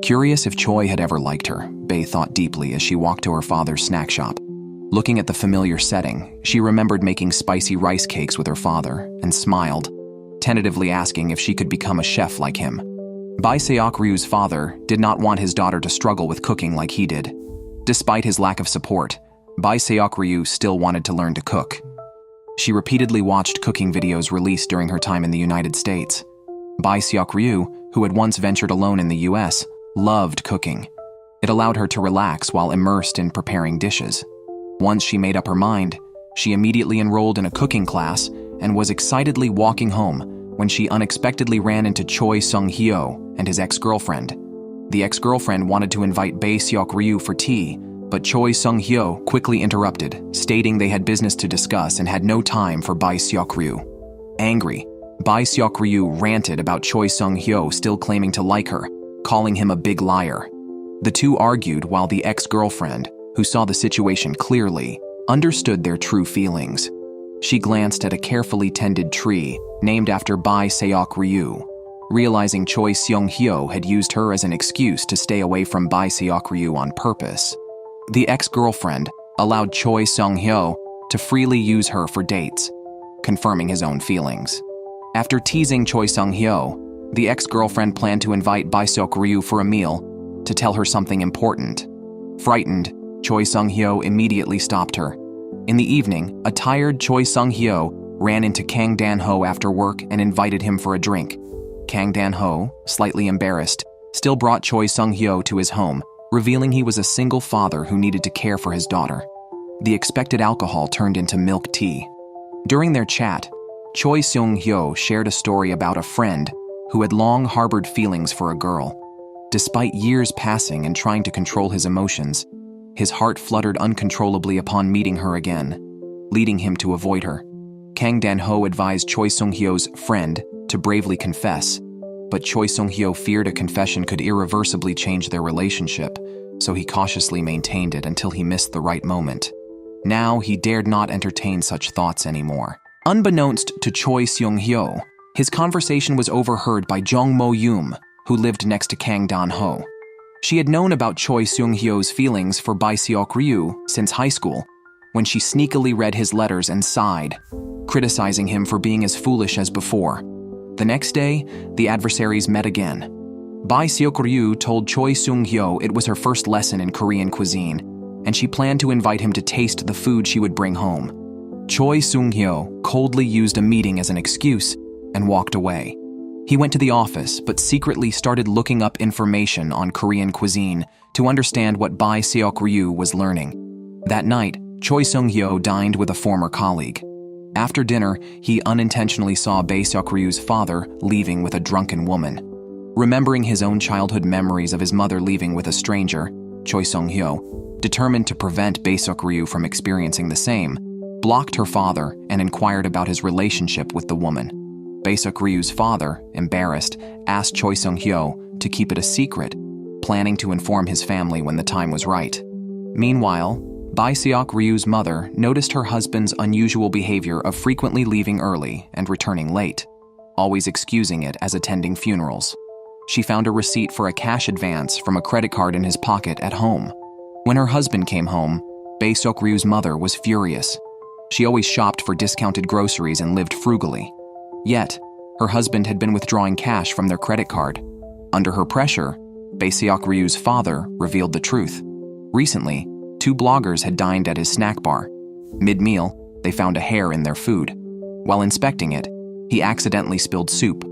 Curious if Choi had ever liked her, Bae thought deeply as she walked to her father's snack shop. Looking at the familiar setting, she remembered making spicy rice cakes with her father and smiled, tentatively asking if she could become a chef like him. Bae Seok-ryu's father did not want his daughter to struggle with cooking like he did. Despite his lack of support, Bae Seok-ryu still wanted to learn to cook. She repeatedly watched cooking videos released during her time in the United States. Bai Seok-ryu, who had once ventured alone in the US, loved cooking. It allowed her to relax while immersed in preparing dishes. Once she made up her mind, she immediately enrolled in a cooking class and was excitedly walking home when she unexpectedly ran into Choi Sung-hyo and his ex-girlfriend. The ex-girlfriend wanted to invite Bai Seok-ryu for tea, but Choi Sung-hyo quickly interrupted, stating they had business to discuss and had no time for Bai Seok-ryu. Angry, Bai Seok-ryu ranted about Choi Sung-hyo still claiming to like her, calling him a big liar. The two argued while the ex-girlfriend, who saw the situation clearly, understood their true feelings. She glanced at a carefully tended tree named after Bai Seok-ryu, realizing Choi Sung-hyo had used her as an excuse to stay away from Bai Seok-ryu on purpose. The ex-girlfriend allowed Choi Sung-hyo to freely use her for dates, confirming his own feelings. After teasing Choi Sung-hyo, the ex-girlfriend planned to invite Bai Seok-ryu for a meal to tell her something important. Frightened, Choi Sung-hyo immediately stopped her. In the evening, a tired Choi Sung-hyo ran into Kang Dan-ho after work and invited him for a drink. Kang Dan-ho, slightly embarrassed, still brought Choi Sung-hyo to his home, revealing he was a single father who needed to care for his daughter. The expected alcohol turned into milk tea. During their chat, Choi Sung-hyo shared a story about a friend who had long harbored feelings for a girl. Despite years passing and trying to control his emotions, his heart fluttered uncontrollably upon meeting her again, leading him to avoid her. Kang Dan-ho advised Choi Sung-hyo's friend to bravely confess, but Choi Sung-hyo feared a confession could irreversibly change their relationship, so he cautiously maintained it until he missed the right moment. Now he dared not entertain such thoughts anymore. Unbeknownst to Choi Sung-hyo, his conversation was overheard by Jung Mo-youm, who lived next to Kang Dan-ho. She had known about Choi Sung-hyo's feelings for Bai Seok-ryu since high school, when she sneakily read his letters and sighed, criticizing him for being as foolish as before. The next day, the adversaries met again. Bai Seok-ryu told Choi Sung-hyo it was her first lesson in Korean cuisine, and she planned to invite him to taste the food she would bring home. Choi Sung-hyo coldly used a meeting as an excuse and walked away. He went to the office, but secretly started looking up information on Korean cuisine to understand what Bai Seok-ryu was learning. That night, Choi Sung-hyo dined with a former colleague. After dinner, he unintentionally saw Bai Seok-ryu's father leaving with a drunken woman. Remembering his own childhood memories of his mother leaving with a stranger, Choi Sung-hyo, determined to prevent Bai Seok-ryu from experiencing the same, blocked her father and inquired about his relationship with the woman. Bai Seok-ryu's father, embarrassed, asked Choi Sung-hyo to keep it a secret, planning to inform his family when the time was right. Meanwhile, Bai Seok-ryu's mother noticed her husband's unusual behavior of frequently leaving early and returning late, always excusing it as attending funerals. She found a receipt for a cash advance from a credit card in his pocket at home. When her husband came home, Bai Seok-ryu's mother was furious. She always shopped for discounted groceries and lived frugally. Yet, her husband had been withdrawing cash from their credit card. Under her pressure, Bai Seok-ryu's father revealed the truth. Recently, 2 bloggers had dined at his snack bar. Mid-meal, they found a hair in their food. While inspecting it, he accidentally spilled soup,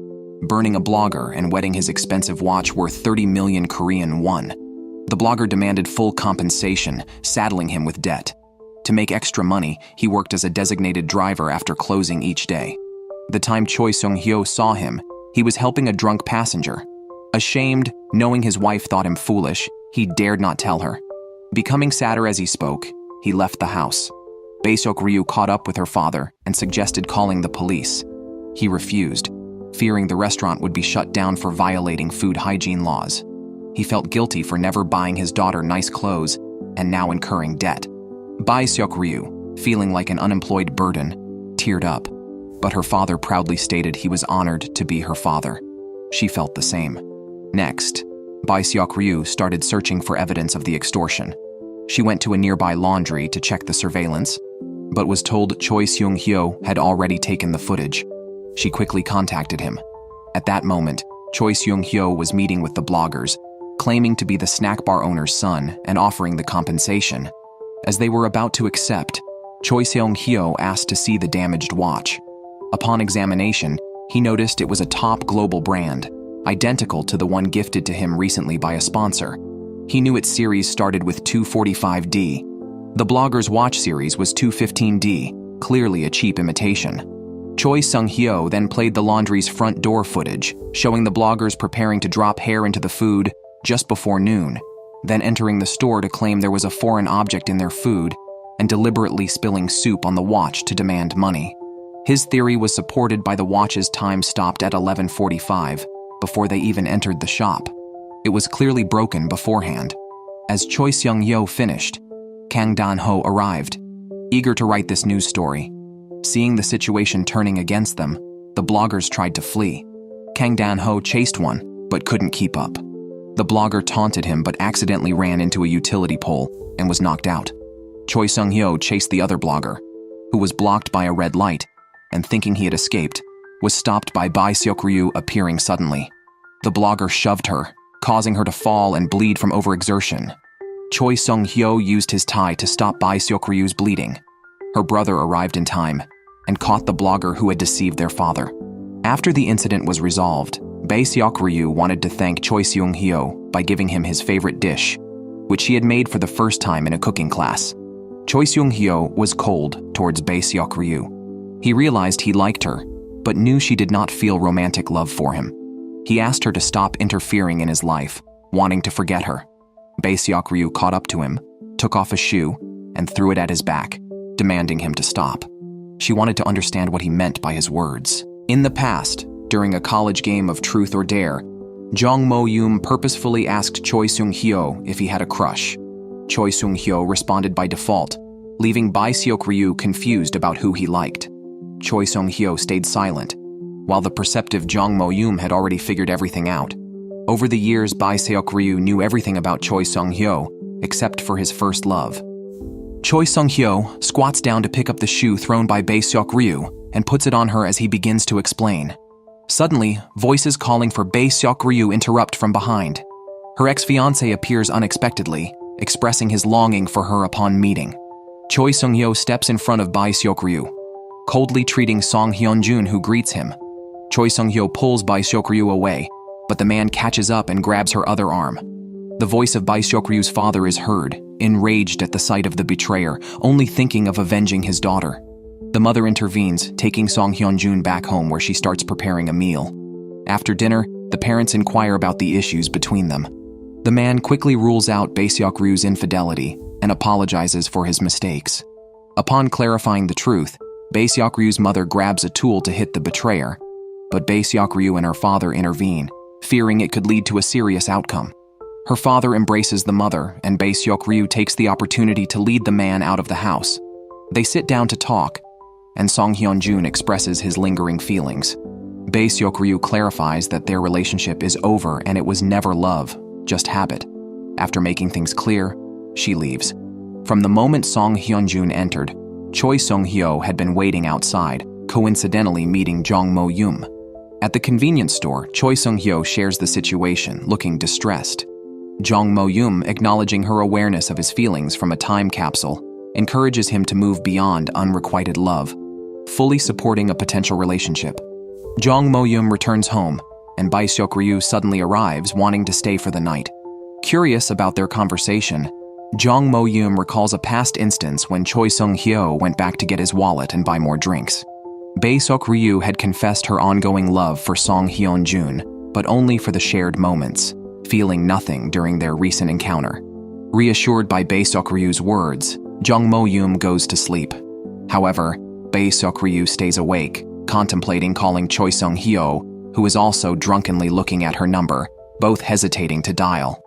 burning a blogger and wetting his expensive watch worth 30 million Korean won. The blogger demanded full compensation, saddling him with debt. To make extra money, he worked as a designated driver after closing each day. The time Choi Sung-hyo saw him, he was helping a drunk passenger. Ashamed, knowing his wife thought him foolish, he dared not tell her. Becoming sadder as he spoke, he left the house. Bai Seok-ryu caught up with her father and suggested calling the police. He refused, fearing the restaurant would be shut down for violating food hygiene laws. He felt guilty for never buying his daughter nice clothes and now incurring debt. Bai Seok-ryu, feeling like an unemployed burden, teared up, but her father proudly stated he was honored to be her father. She felt the same. Next, Bai Seok-ryu started searching for evidence of the extortion. She went to a nearby laundry to check the surveillance, but was told Choi Sung-hyo had already taken the footage. She quickly contacted him. At that moment, Choi Sung-hyo was meeting with the bloggers, claiming to be the snack bar owner's son and offering the compensation. As they were about to accept, Choi Sung-hyo asked to see the damaged watch. Upon examination, He noticed it was a top global brand, identical to the one gifted to him recently by a sponsor. He knew its series started with 245D. The blogger's watch series was 215D, clearly a cheap imitation. Choi Sung-hyo then played the laundry's front door footage, showing the bloggers preparing to drop hair into the food just before noon, then entering the store to claim there was a foreign object in their food and deliberately spilling soup on the watch to demand money. His theory was supported by the watch's time stopped at 11:45, before they even entered the shop. It was clearly broken beforehand. As Choi Sung-hyo finished, Kang Dan-ho arrived, eager to write this news story. Seeing the situation turning against them, the bloggers tried to flee. Kang Dan-ho chased one, but couldn't keep up. The blogger taunted him but accidentally ran into a utility pole and was knocked out. Choi Sung-hyo chased the other blogger, who was blocked by a red light, and thinking he had escaped, was stopped by Bae Seok-ryu appearing suddenly. The blogger shoved her, causing her to fall and bleed from overexertion. Choi Sung-hyo used his tie to stop Bae Seok-ryu's bleeding. Her brother arrived in time and caught the blogger who had deceived their father. After the incident was resolved, Bae Seok-ryu wanted to thank Choi Sung-hyo by giving him his favorite dish, which he had made for the first time in a cooking class. Choi Sung-hyo was cold towards Bae Seok-ryu. He realized he liked her, but knew she did not feel romantic love for him. He asked her to stop interfering in his life, wanting to forget her. Bae Seok-ryu caught up to him, took off a shoe, and threw it at his back, demanding him to stop. She wanted to understand what he meant by his words. In the past, during a college game of Truth or Dare, Jong Mo-youm purposefully asked Choi Sung-hyo if he had a crush. Choi Sung-hyo responded by default, leaving Bae Seok-ryu confused about who he liked. Choi Sung-hyo stayed silent, while the perceptive Jong Mo-youm had already figured everything out. Over the years, Bae Seok-ryu knew everything about Choi Sung-hyo, except for his first love. Choi Sung-hyo squats down to pick up the shoe thrown by Bae Seok-ryu and puts it on her as he begins to explain. Suddenly, voices calling for Bae Seok-ryu interrupt from behind. Her ex-fiancé appears unexpectedly, expressing his longing for her upon meeting. Choi Sung-hyo steps in front of Bae Seok-ryu, coldly treating Song Hyun-jun, who greets him. Choi Sung-hyo pulls Bae Seok-ryu away, but the man catches up and grabs her other arm. The voice of Bae Seok-ryu's father is heard, enraged at the sight of the betrayer, only thinking of avenging his daughter. The mother intervenes, taking Song Hyun-jun back home where she starts preparing a meal. After dinner, the parents inquire about the issues between them. The man quickly rules out Bae Seok-ryu's infidelity and apologizes for his mistakes. Upon clarifying the truth, Bae Seok-ryu's mother grabs a tool to hit the betrayer, but Bae Seok-ryu and her father intervene, fearing it could lead to a serious outcome. Her father embraces the mother, and Bae Seok-ryu takes the opportunity to lead the man out of the house. They sit down to talk, and Song Hyun-jun expresses his lingering feelings. Bae Seok-ryu clarifies that their relationship is over and it was never love, just habit. After making things clear, she leaves. From the moment Song Hyun-jun entered, Choi Sung-hyo had been waiting outside, coincidentally meeting Jong Mo-youm. At the convenience store, Choi Sung-hyo shares the situation, looking distressed. Jong Mo-youm, acknowledging her awareness of his feelings from a time capsule, encourages him to move beyond unrequited love, fully supporting a potential relationship. Jong Mo-youm returns home, and Bae Seok-ryu suddenly arrives, wanting to stay for the night. Curious about their conversation, Jong Mo-youm recalls a past instance when Choi Sung-hyo went back to get his wallet and buy more drinks. Bae Seok-ryu had confessed her ongoing love for Song Hyun-jun, but only for the shared moments, feeling nothing during their recent encounter. Reassured by Bae Seok-ryu's words, Jong Mo-youm goes to sleep. However, Bae Seok-ryu stays awake, contemplating calling Choi Sung-hyo, who is also drunkenly looking at her number, both hesitating to dial.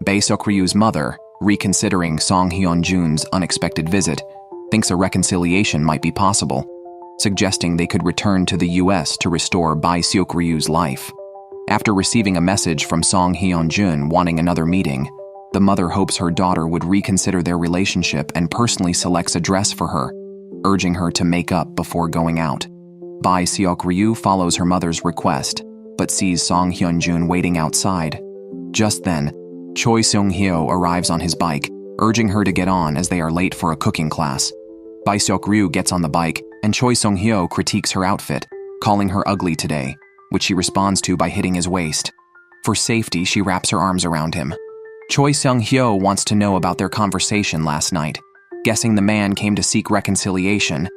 Bae Seok-ryu's mother, reconsidering Song Hyun-jun's unexpected visit, thinks a reconciliation might be possible, suggesting they could return to the US to restore Bae Seok-ryu's life. After receiving a message from Song Hyun-jun wanting another meeting, the mother hopes her daughter would reconsider their relationship and personally selects a dress for her, urging her to make up before going out. Bae Seok-ryu follows her mother's request, but sees Song Hyun-jun waiting outside. Just then, Choi Sung-hyo arrives on his bike, urging her to get on as they are late for a cooking class. Bae Seok-ryu gets on the bike, and Choi Sung-hyo critiques her outfit, calling her ugly today, which she responds to by hitting his waist. For safety, she wraps her arms around him. Choi Sung-hyo wants to know about their conversation last night, guessing the man came to seek reconciliation,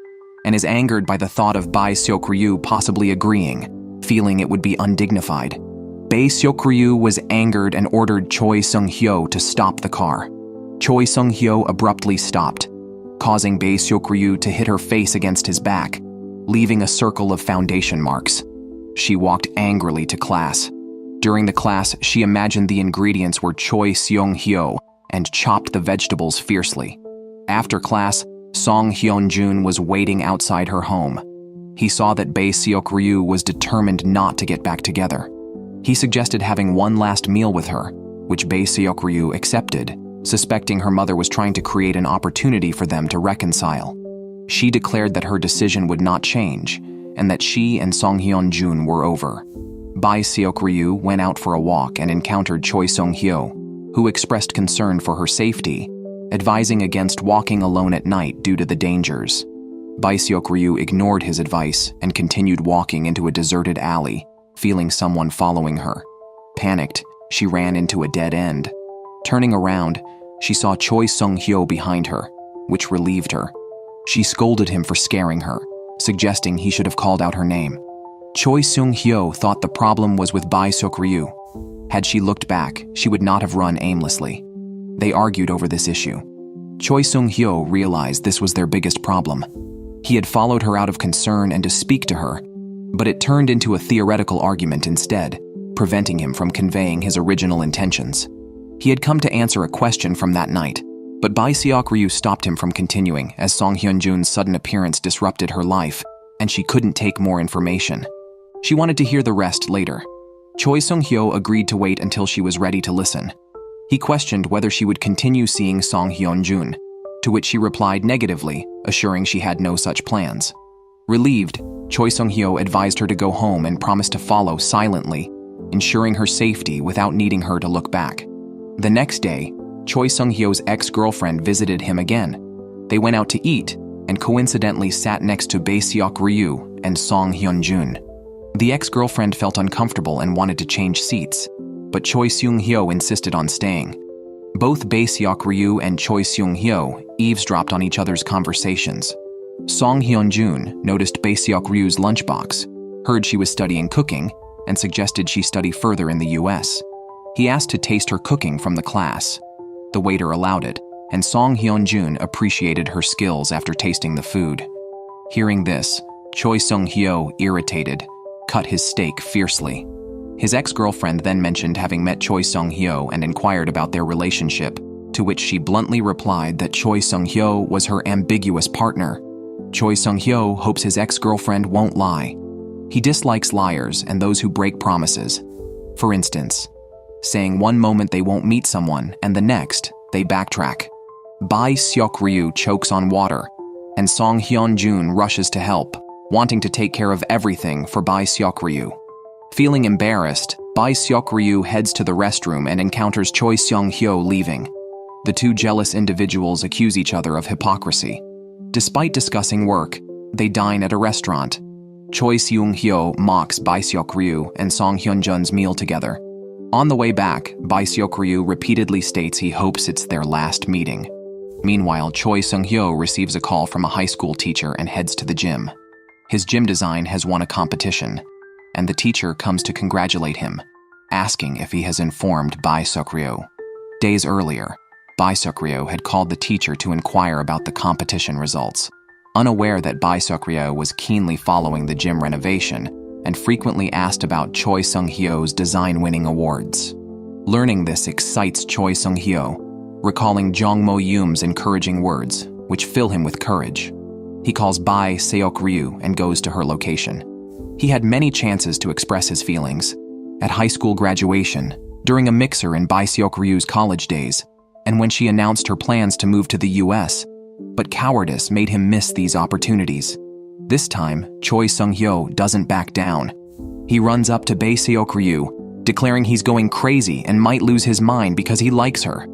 and is angered by the thought of Bae Seok-ryu possibly agreeing, feeling it would be undignified. Bae Seok-ryu was angered and ordered Choi Sung-hyo to stop the car. Choi Sung-hyo abruptly stopped, causing Bae Seok-ryu to hit her face against his back, leaving a circle of foundation marks. She walked angrily to class. During the class, she imagined the ingredients were Choi Seong-hyo and chopped the vegetables fiercely. After class, Song Hyun-jun was waiting outside her home. He saw that Bae Seok-ryu was determined not to get back together. He suggested having one last meal with her, which Bae Seok-ryu accepted, suspecting her mother was trying to create an opportunity for them to reconcile. She declared that her decision would not change, and that she and Song Hyun-jun were over. Bae Seok-ryu went out for a walk and encountered Choi Sung-hyo, who expressed concern for her safety, advising against walking alone at night due to the dangers. Bae Seok-ryu ignored his advice and continued walking into a deserted alley, feeling someone following her. Panicked, she ran into a dead end. Turning around, she saw Choi Sung-hyo behind her, which relieved her. She scolded him for scaring her, suggesting he should have called out her name. Choi Sung-hyo thought the problem was with Bae Seok-ryu. Had she looked back, she would not have run aimlessly. They argued over this issue. Choi Sung-hyo realized this was their biggest problem. He had followed her out of concern and to speak to her, but it turned into a theoretical argument instead, preventing him from conveying his original intentions. He had come to answer a question from that night, but Bae Seok-ryu stopped him from continuing as Song Hyun-jun's sudden appearance disrupted her life, and she couldn't take more information. She wanted to hear the rest later. Choi Sung-hyo agreed to wait until she was ready to listen. He questioned whether she would continue seeing Song Hyun-jun, to which she replied negatively, assuring she had no such plans. Relieved, Choi Sung-hyo advised her to go home and promised to follow silently, ensuring her safety without needing her to look back. The next day, Choi Sung-hyo's ex-girlfriend visited him again. They went out to eat and coincidentally sat next to Bae Seok-ryu and Song Hyun-jun. The ex-girlfriend felt uncomfortable and wanted to change seats, but Choi Seung-hyo insisted on staying. Both Bae Seok-ryu and Choi Seung-hyo eavesdropped on each other's conversations. Song Hyun-jun noticed Bae Seok-ryu's lunchbox, heard she was studying cooking, and suggested she study further in the US. He asked to taste her cooking from the class. The waiter allowed it, and Song Hyun-jun appreciated her skills after tasting the food. Hearing this, Choi Sung-hyo, irritated, cut his steak fiercely. His ex-girlfriend then mentioned having met Choi Sung-hyo and inquired about their relationship, to which she bluntly replied that Choi Sung-hyo was her ambiguous partner. Choi Sung-hyo hopes his ex-girlfriend won't lie. He dislikes liars and those who break promises. For instance, saying one moment they won't meet someone and the next, they backtrack. Bae Seok-ryu chokes on water, and Song Hyun-jun rushes to help, wanting to take care of everything for Bae Seok-ryu. Feeling embarrassed, Bae Seok-ryu heads to the restroom and encounters Choi Sung-hyo leaving. The two jealous individuals accuse each other of hypocrisy. Despite discussing work, they dine at a restaurant. Choi Seung-hyo mocks Bae Seok-ryu and Song Hyun-jun's meal together. On the way back, Bae Seok-ryu repeatedly states he hopes it's their last meeting. Meanwhile, Choi Sung-hyo receives a call from a high school teacher and heads to the gym. His gym design has won a competition, and the teacher comes to congratulate him, asking if he has informed Bae Seok-ryu. Days earlier, Bae Seok-ryu had called the teacher to inquire about the competition results, unaware that Bae Seok-ryu was keenly following the gym renovation and frequently asked about Choi Sung-hyo's design-winning awards. Learning this excites Choi Sung-hyo, recalling Jong Mo-yoom's encouraging words, which fill him with courage. He calls Bae Seok-ryu and goes to her location. He had many chances to express his feelings. At high school graduation, during a mixer in Bae Seok-ryu's college days, and when she announced her plans to move to the US, but cowardice made him miss these opportunities. This time, Choi Sung-hyo doesn't back down. He runs up to Bae Seok-ryu, declaring he's going crazy and might lose his mind because he likes her.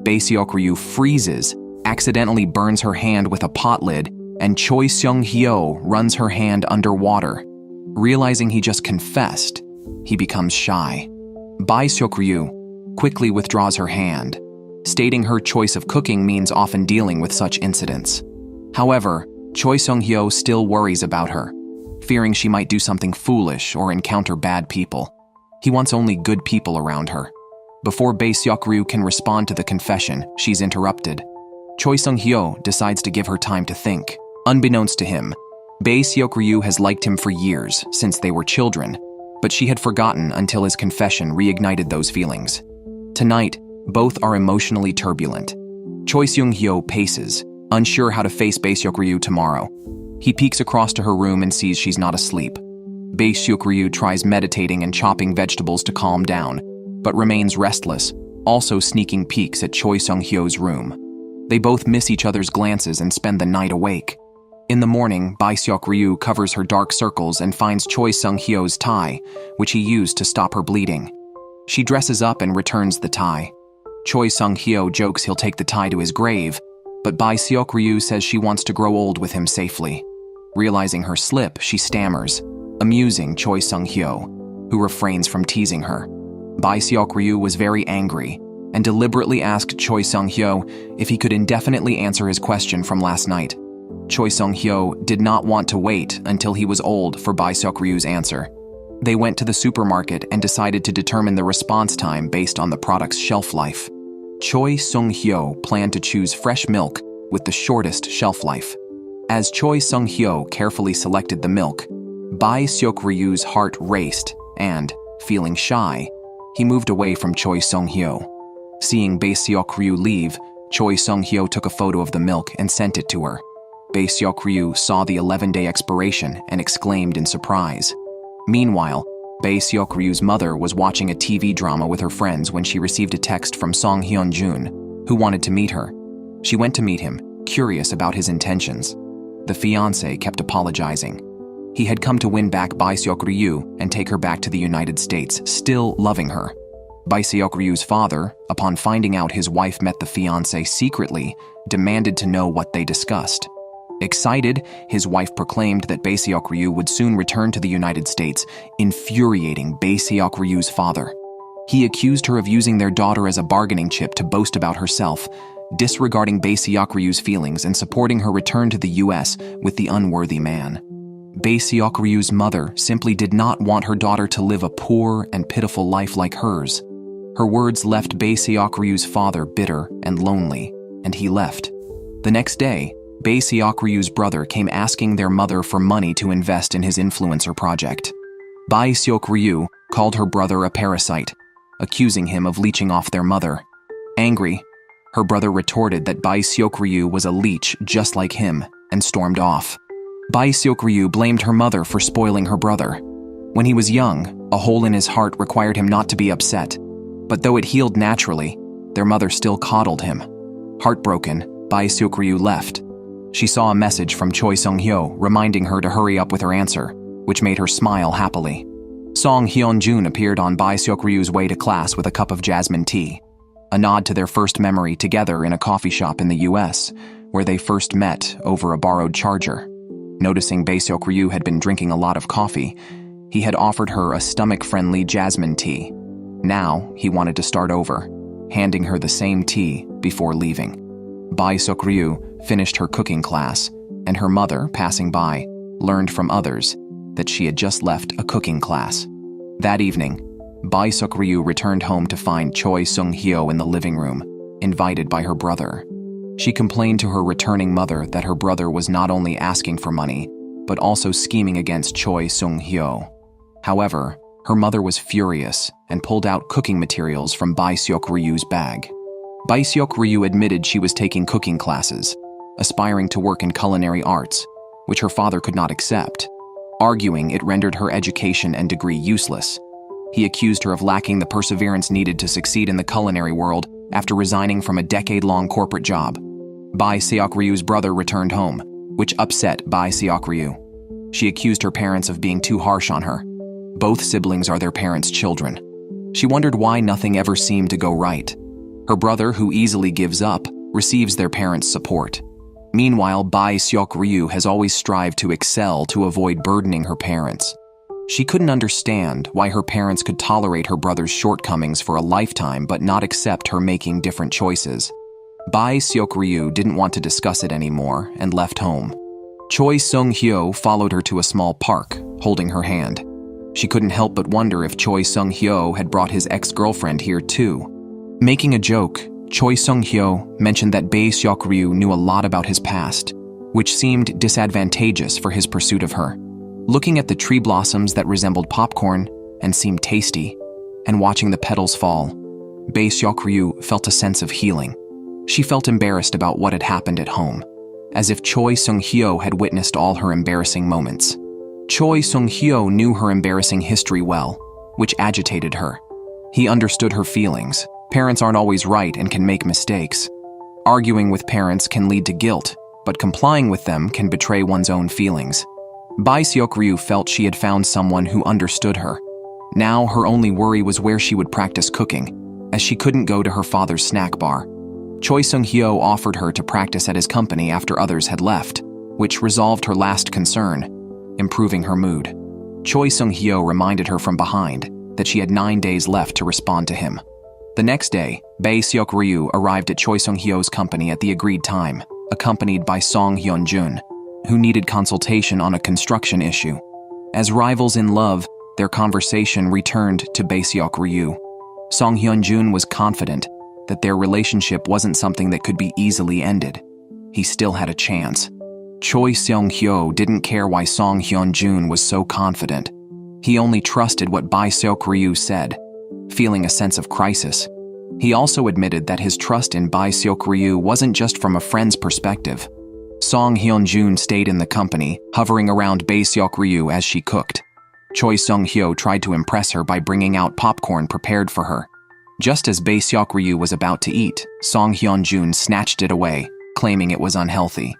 Bae Seok-ryu freezes, accidentally burns her hand with a pot lid, and Choi Sung-hyo runs her hand underwater. Realizing he just confessed, he becomes shy. Bai Seok-ryu quickly withdraws her hand, stating her choice of cooking means often dealing with such incidents. However, Choi Sung-hyo still worries about her, fearing she might do something foolish or encounter bad people. He wants only good people around her. Before Bae Seok-ryu can respond to the confession, she's interrupted. Choi Sung-hyo decides to give her time to think. Unbeknownst to him, Bae Seok-ryu has liked him for years, since they were children, but she had forgotten until his confession reignited those feelings. Tonight, both are emotionally turbulent. Choi Sung-hyo paces, unsure how to face Bae Seok-ryu tomorrow. He peeks across to her room and sees she's not asleep. Bae Seok-ryu tries meditating and chopping vegetables to calm down, but remains restless, also sneaking peeks at Choi Sung-hyo's room. They both miss each other's glances and spend the night awake. In the morning, Bae Seok-ryu covers her dark circles and finds Choi Sung-hyo's tie, which he used to stop her bleeding. She dresses up and returns the tie. Choi Sung-hyo jokes he'll take the tie to his grave, but Bae Seok-ryu says she wants to grow old with him safely. Realizing her slip, she stammers, amusing Choi Sung-hyo, who refrains from teasing her. Bae Seok-ryu was very angry and deliberately asked Choi Sung-hyo if he could indefinitely answer his question from last night. Choi Sung-hyo did not want to wait until he was old for Bae Seok-ryu's answer. They went to the supermarket and decided to determine the response time based on the product's shelf life. Choi Sung-hyo planned to choose fresh milk with the shortest shelf life. As Choi Sung-hyo carefully selected the milk, Bae Seok-ryu's heart raced and, feeling shy, he moved away from Choi Sung-hyo. Seeing Bae Seok-ryu leave, Choi Sung-hyo took a photo of the milk and sent it to her. Bae Seok-ryu saw the 11-day expiration and exclaimed in surprise. Meanwhile, Bae Seok-ryu's mother was watching a TV drama with her friends when she received a text from Song Hyun-jun, who wanted to meet her. She went to meet him, curious about his intentions. The fiancé kept apologizing. He had come to win back Bae Seok-ryu and take her back to the United States, still loving her. Bae Seok-ryu's father, upon finding out his wife met the fiancé secretly, demanded to know what they discussed. Excited, his wife proclaimed that Bae Seok-ryu would soon return to the United States, infuriating Bae Seok-ryu's father. He accused her of using their daughter as a bargaining chip to boast about herself, disregarding Bae Seok-ryu's feelings and supporting her return to the U.S. with the unworthy man. Bae Seok-ryu's mother simply did not want her daughter to live a poor and pitiful life like hers. Her words left Bae Seok-ryu's father bitter and lonely, and he left. The next day, Bae Seok-ryu's brother came asking their mother for money to invest in his influencer project. Bae Seok-ryu called her brother a parasite, accusing him of leeching off their mother. Angry, her brother retorted that Bae Seok-ryu was a leech just like him and stormed off. Bae Seok-ryu blamed her mother for spoiling her brother. When he was young, a hole in his heart required him not to be upset. But though it healed naturally, their mother still coddled him. Heartbroken, Bae Seok-ryu left. She saw a message from Choi Sung-hyo reminding her to hurry up with her answer, which made her smile happily. Song Hyun-jun appeared on Bae Seok-ryu's way to class with a cup of jasmine tea, a nod to their first memory together in a coffee shop in the US, where they first met over a borrowed charger. Noticing Bae Seok-ryu had been drinking a lot of coffee, he had offered her a stomach-friendly jasmine tea. Now, he wanted to start over, handing her the same tea before leaving. Bae Seok-ryu finished her cooking class, and her mother, passing by, learned from others that she had just left a cooking class. That evening, Bae Seok-ryu returned home to find Choi Sung-hyo in the living room, invited by her brother. She complained to her returning mother that her brother was not only asking for money, but also scheming against Choi Sung-hyo. However, her mother was furious and pulled out cooking materials from Bae Seok-ryu's bag. Bae Seok-ryu admitted she was taking cooking classes, aspiring to work in culinary arts, which her father could not accept, arguing it rendered her education and degree useless. He accused her of lacking the perseverance needed to succeed in the culinary world after resigning from a decade-long corporate job. Bae Seok-ryu's brother returned home, which upset Bae Seok-ryu. She accused her parents of being too harsh on her. Both siblings are their parents' children. She wondered why nothing ever seemed to go right. Her brother, who easily gives up, receives their parents' support. Meanwhile, Bae Seok-ryu has always strived to excel to avoid burdening her parents. She couldn't understand why her parents could tolerate her brother's shortcomings for a lifetime but not accept her making different choices. Bai Seok-ryu didn't want to discuss it anymore and left home. Choi Sung-hyo followed her to a small park, holding her hand. She couldn't help but wonder if Choi Sung-hyo had brought his ex-girlfriend here too. Making a joke, Choi Sung-hyo mentioned that Bae Seok-ryu knew a lot about his past, which seemed disadvantageous for his pursuit of her. Looking at the tree blossoms that resembled popcorn and seemed tasty, and watching the petals fall, Bae Seok-ryu felt a sense of healing. She felt embarrassed about what had happened at home, as if Choi Sung-hyo had witnessed all her embarrassing moments. Choi Sung-hyo knew her embarrassing history well, which agitated her. He understood her feelings. Parents aren't always right and can make mistakes. Arguing with parents can lead to guilt, but complying with them can betray one's own feelings. Bae Seok-ryu felt she had found someone who understood her. Now her only worry was where she would practice cooking, as she couldn't go to her father's snack bar. Choi Sung-hyo offered her to practice at his company after others had left, which resolved her last concern, improving her mood. Choi Sung-hyo reminded her from behind that she had 9 days left to respond to him. The next day, Bae Seok-ryu arrived at Choi Sung-hyo's company at the agreed time, accompanied by Song Hyun-jun, who needed consultation on a construction issue. As rivals in love, their conversation returned to Bae Seok-ryu. Song Hyun-jun was confident that their relationship wasn't something that could be easily ended. He still had a chance. Choi Seong-hyo didn't care why Song Hyun-jun was so confident. He only trusted what Bae Seok-ryu said, feeling a sense of crisis. He also admitted that his trust in Bae Seok-ryu wasn't just from a friend's perspective. Song Hyun-jun stayed in the company, hovering around Bae Seok-ryu as she cooked. Choi Sung-hyo tried to impress her by bringing out popcorn prepared for her. Just as Bae Seok-ryu was about to eat, Song Hyun-jun snatched it away, claiming it was unhealthy.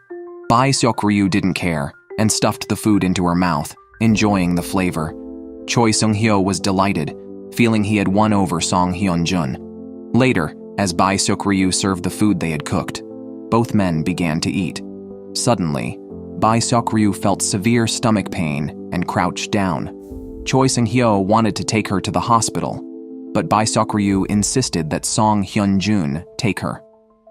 Bae Seok-ryu didn't care and stuffed the food into her mouth, enjoying the flavor. Choi Sung-hyo was delighted, feeling he had won over Song Hyun-jun. Later, as Bae Seok-ryu served the food they had cooked, both men began to eat. Suddenly, Bae Seok-ryu felt severe stomach pain and crouched down. Choi Sung-hyo wanted to take her to the hospital, but Bae Seok-ryu insisted that Song Hyun-jun take her.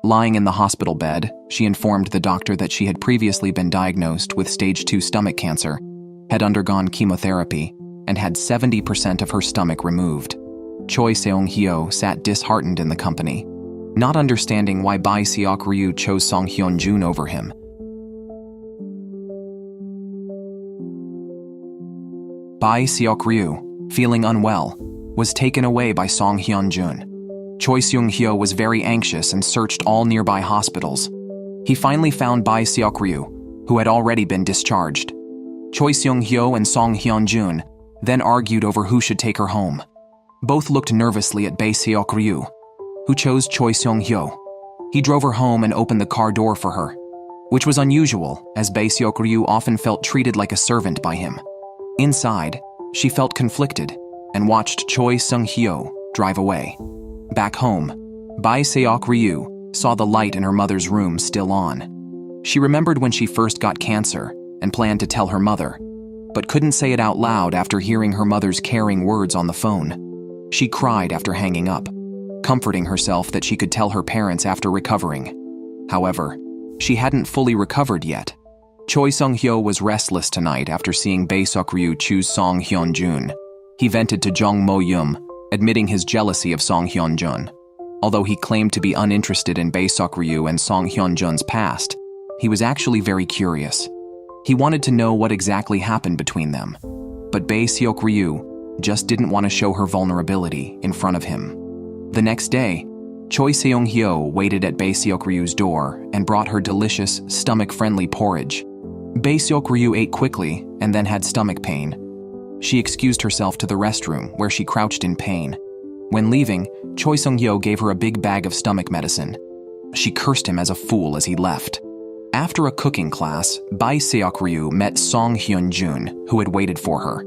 Lying in the hospital bed, she informed the doctor that she had previously been diagnosed with stage 2 stomach cancer, had undergone chemotherapy, and had 70% of her stomach removed. Choi Seong-hyo sat disheartened in the company, not understanding why Bae Seok-ryu chose Song Hyun-jun over him. Bae Seok-ryu, feeling unwell, was taken away by Song Hyun-jun. Choi Seong-hyo was very anxious and searched all nearby hospitals. He finally found Bae Seok-ryu, who had already been discharged. Choi Seong-hyo and Song Hyun-jun then argued over who should take her home. Both looked nervously at Bae Seok-ryu, who chose Choi Seong-hyo. He drove her home and opened the car door for her, which was unusual, as Bae Seok-ryu often felt treated like a servant by him. Inside, she felt conflicted and watched Choi Sung-hyo drive away. Back home, Bae Seok-ryu saw the light in her mother's room still on. She remembered when she first got cancer and planned to tell her mother, but couldn't say it out loud after hearing her mother's caring words on the phone. She cried after hanging up, comforting herself that she could tell her parents after recovering. However, she hadn't fully recovered yet. Choi Sung-hyo was restless tonight after seeing Bae Seok-ryu choose Song Hyun-jun. He vented to Jung Mo-yum, admitting his jealousy of Song Hyun-jun. Although he claimed to be uninterested in Bae Seok-ryu and Song Hyun-jun's past, he was actually very curious. He wanted to know what exactly happened between them. But Bae Seok-ryu just didn't want to show her vulnerability in front of him. The next day, Choi Seong-hyo waited at Bae Seok-ryu's door and brought her delicious, stomach-friendly porridge. Bae Seok-ryu ate quickly and then had stomach pain. She excused herself to the restroom, where she crouched in pain. When leaving, Choi Sung-hyo gave her a big bag of stomach medicine. She cursed him as a fool as he left. After a cooking class, Bae Seok-ryu met Song Hyun-jun, who had waited for her.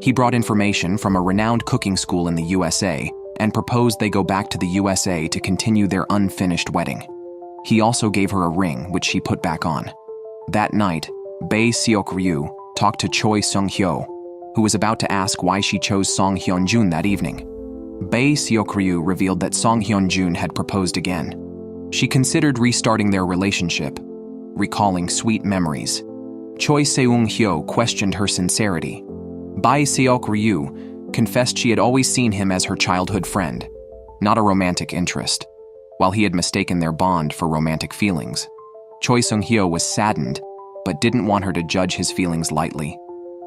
He brought information from a renowned cooking school in the USA and proposed they go back to the USA to continue their unfinished wedding. He also gave her a ring, which she put back on. That night, Bae Seok-ryu talked to Choi Sung-hyo, who was about to ask why she chose Song Hyun-jun that evening. Bae Seok-ryu revealed that Song Hyun-jun had proposed again. She considered restarting their relationship, recalling sweet memories. Choi Seung-hyo questioned her sincerity. Bae Seok-ryu confessed she had always seen him as her childhood friend, not a romantic interest, while he had mistaken their bond for romantic feelings. Choi Seung-hyo was saddened, but didn't want her to judge his feelings lightly.